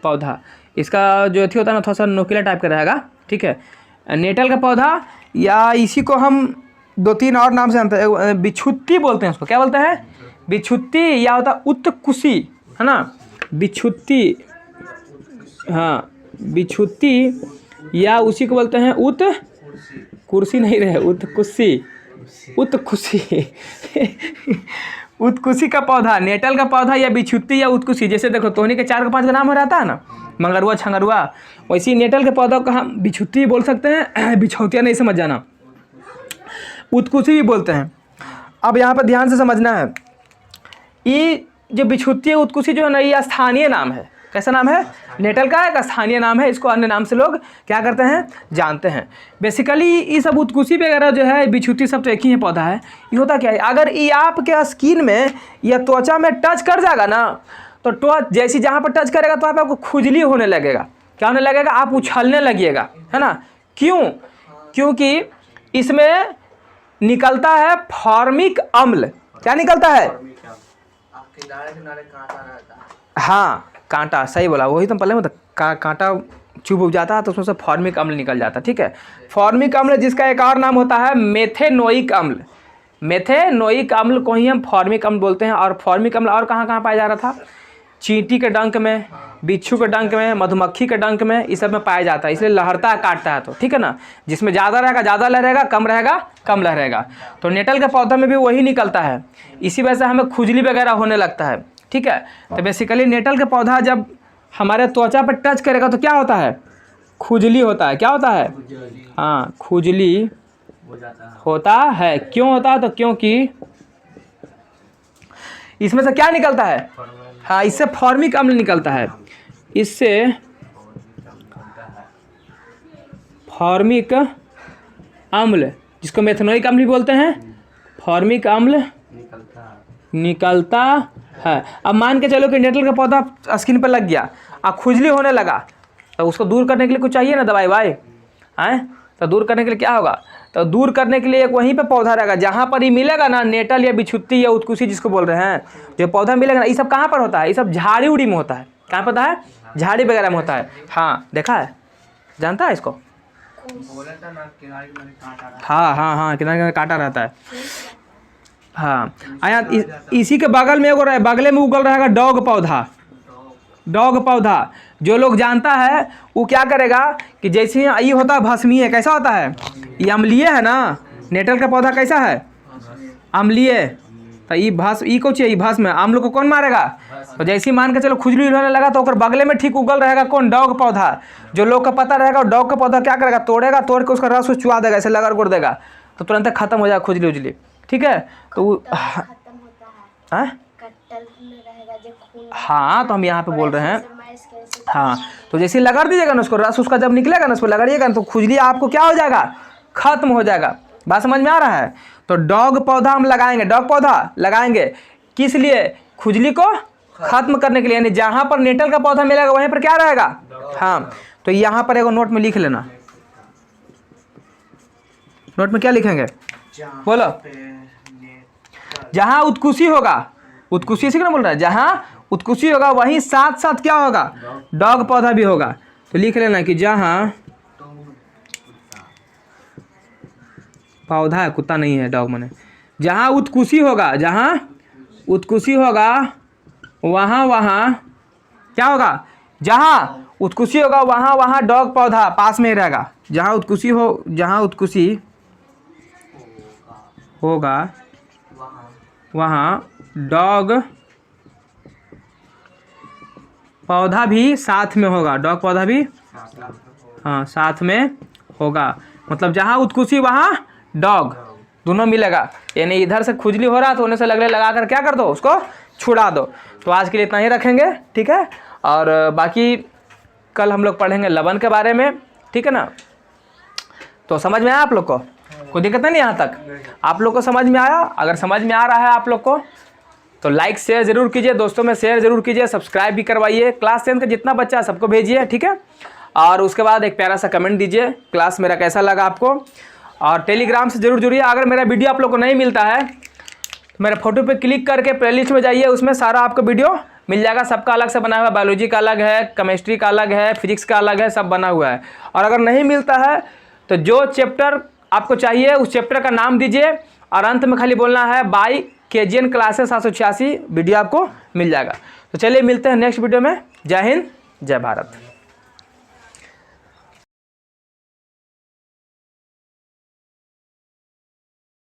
पौधा, इसका जो अथी होता है ना, थोड़ा सा नोकीला टाइप का रहेगा, ठीक है। नेटल का पौधा, या इसी को हम 2-3 और नाम से जानते हैं, बिछुत्ती बोलते हैं उसको, क्या बोलते हैं, बिछुत्ती, या होता है उत्तकुशी, है ना, बिछुत्ती, हाँ, बिछुत्ती, या उसी को बोलते हैं कुर्सी नहीं रहे, उत्कुशी का पौधा, नेटल का पौधा, या बिछुत्ती या उत्कुशी। जैसे देखो तोहनी के 4-5 का नाम रहता है ना, मंगरुआ, छंगरुआ, वैसे ही नेटल के पौधा को हम बिछुत्ती बोल सकते हैं, बिछौतिया नहीं समझ जाना, उत्कुशी भी बोलते हैं। अब यहाँ पर ध्यान से समझना है, ये जो बिछुत्ती है, उत्कुशी जो है ना, ये स्थानीय नाम है। कैसा नाम है, नेटल का एक स्थानीय नाम है, इसको अन्य नाम से लोग क्या करते हैं, जानते हैं। बेसिकली ये सब उत्कुशी वगैरह जो है, बिछुत्ती, सब तो एक ही पौधा है। ये होता क्या है, अगर ये आपके स्किन में या त्वचा में टच कर जाएगा ना, तो जैसी जहाँ पर टच करेगा तो आपको खुजली होने लगेगा, क्या होने लगेगा, आप उछलने लगिएगा, है ना। क्यों, क्योंकि इसमें निकलता है फॉर्मिक अम्ल। क्या निकलता है, किनारे कांटा रहता है, हाँ, कांटा, सही बोला, वही तो पहले कांटा चुभ जाता है, तो उसमें से फॉर्मिक अम्ल निकल जाता है, ठीक है। फॉर्मिक अम्ल, जिसका एक और नाम होता है मेथेनोइक अम्ल, मेथेनोइक अम्ल को ही हम फॉर्मिक अम्ल बोलते हैं। और फॉर्मिक अम्ल और कहाँ पाया जा रहा था, चींटी के डंक में, बिच्छू के डंक में, मधुमक्खी के डंक में, इस सब में पाया जाता है। इसलिए लहरता है, काटता है, तो ठीक है ना। जिसमें ज़्यादा रहेगा ज़्यादा लहरेगा, कम रहेगा कम लहरेगा। तो नेटल के पौधे में भी वही निकलता है, इसी वजह से हमें खुजली वगैरह होने लगता है, ठीक है। तो बेसिकली नेटल का पौधा जब हमारे त्वचा पर टच करेगा तो क्या होता है, खुजली होता है। क्या होता है? हाँ, खुजली हो जाता है। होता है। क्यों होता है? तो क्योंकि इसमें से क्या निकलता है? हाँ, इससे फॉर्मिक अम्ल निकलता है। इससे फॉर्मिक अम्ल, जिसको मेथनोइक अम्ल भी बोलते हैं, फॉर्मिक अम्ल निकलता है। निकलता है। अब मान के चलो कि नेटल का पौधा स्किन पर लग गया और खुजली होने लगा, तो उसको दूर करने के लिए कुछ चाहिए ना, दवाई वाई हैं? तो दूर करने के लिए क्या होगा? तो दूर करने के लिए एक वहीं पे पौधा रहेगा जहाँ पर ही मिलेगा ना, नेटल या बिछुत्ती या उत्कुशी जिसको बोल रहे हैं, जो पौधा मिलेगा ना, ये सब कहाँ पर होता है? ये सब झाड़ी उड़ी में होता है। कहाँ पर होता है? झाड़ी वगैरह में होता है। हाँ, देखा है, जानता है इसको? बोला था ना किनारे किनारे कांटा रहा हाँ हाँ हाँ, किनारे किनारे कांटा रहता है। हाँ, आया इसी के बगल में एगो बगले में उगल रहेगा डॉग पौधा। डॉग पौधा जो लोग जानता है वो क्या करेगा कि जैसे ये होता है भस्मीय, कैसा होता है? ये अम्लीय है ना। नेटल का पौधा कैसा है? अम्लीय। तो ये ई को चाहिए, भस्म। आम लोग को कौन मारेगा? तो जैसे ही मान के चलो खुजली होने लगा तो ओकर बगले में ठीक उगल रहेगा कौन? डॉग पौधा। जो लोग का पता रहेगा, और डॉग का पौधा क्या करेगा? तोड़ेगा, तोड़ के उसका रस चुआ देगा, ऐसे लगड़ गुड़ देगा, तो तुरंत खत्म हो जाएगा खुजली उजली। ठीक है, तो खत्म होता है, कट्टल में रहेगा जो खून। हाँ, तो हम यहाँ पे बोल रहे हैं। कैसे हाँ, तो जैसे लगड़ दीजिएगा ना उसको, रस उसका जब निकलेगा ना, उस पर लगड़िएगा ना, तो खुजली आपको क्या हो जाएगा? खत्म हो जाएगा। बात समझ में आ रहा है? तो डॉग पौधा हम लगाएंगे, डॉग पौधा लगाएंगे किस लिए? खुजली को खत्म करने के लिए। यानी जहाँ पर नेटल का पौधा मिलेगा वहीं पर क्या रहेगा? हाँ, तो यहाँ पर एगो नोट में लिख लेना। नोट में क्या लिखेंगे? बोलो। जहाँ उत्कुशी होगा, उत्कुशी से क्या बोल रहा है? जहाँ उत्कुशी होगा वहीं साथ साथ क्या होगा? डॉग पौधा भी होगा। तो लिख लेना कि जहाँ पौधा है, कुत्ता नहीं है, डॉग मने। जहाँ उत्कुशी होगा, जहाँ उत्कुशी होगा वहाँ वहाँ क्या होगा? जहाँ उत्कुशी होगा वहाँ वहाँ डॉग पौधा पास में ही रहेगा। जहाँ उत्कुशी होगा वहाँ डॉग पौधा भी साथ में होगा। डॉग पौधा भी हाँ साथ में होगा। मतलब जहाँ उत्कुशी वहाँ डॉग, दोनों मिलेगा। यानी इधर से खुजली हो रहा तो होने से लगने लगा कर क्या कर दो? उसको छुड़ा दो। तो आज के लिए इतना ही रखेंगे, ठीक है? और बाकी कल हम लोग पढ़ेंगे लवण के बारे में, ठीक है ना? तो समझ में आया आप लोग को? कोई दिक्कत नहीं यहाँ तक? आप लोग को समझ में आया? अगर समझ में आ रहा है आप लोग को तो लाइक शेयर ज़रूर कीजिए, दोस्तों में शेयर ज़रूर कीजिए, सब्सक्राइब भी करवाइए। क्लास 10 का जितना बच्चा है सबको भेजिए, ठीक है? और उसके बाद एक प्यारा सा कमेंट दीजिए, क्लास मेरा कैसा लगा आपको। और टेलीग्राम से ज़रूर जुड़िए। अगर मेरा वीडियो आप लोग को नहीं मिलता है तो मेरे फोटो पे क्लिक करके प्लेलिस्ट में जाइए, उसमें सारा आपको वीडियो मिल जाएगा। सबका अलग से बना हुआ है, बायोलॉजी का अलग है, केमिस्ट्री का अलग है, फिजिक्स का अलग है, सब बना हुआ है। और अगर नहीं मिलता है तो जो चैप्टर आपको चाहिए उस चैप्टर का नाम दीजिए और अंत में खाली बोलना है बाई KGN क्लासेस 786, वीडियो आपको मिल जाएगा। तो चलिए मिलते हैं नेक्स्ट वीडियो में। जय हिंद, जय भारत।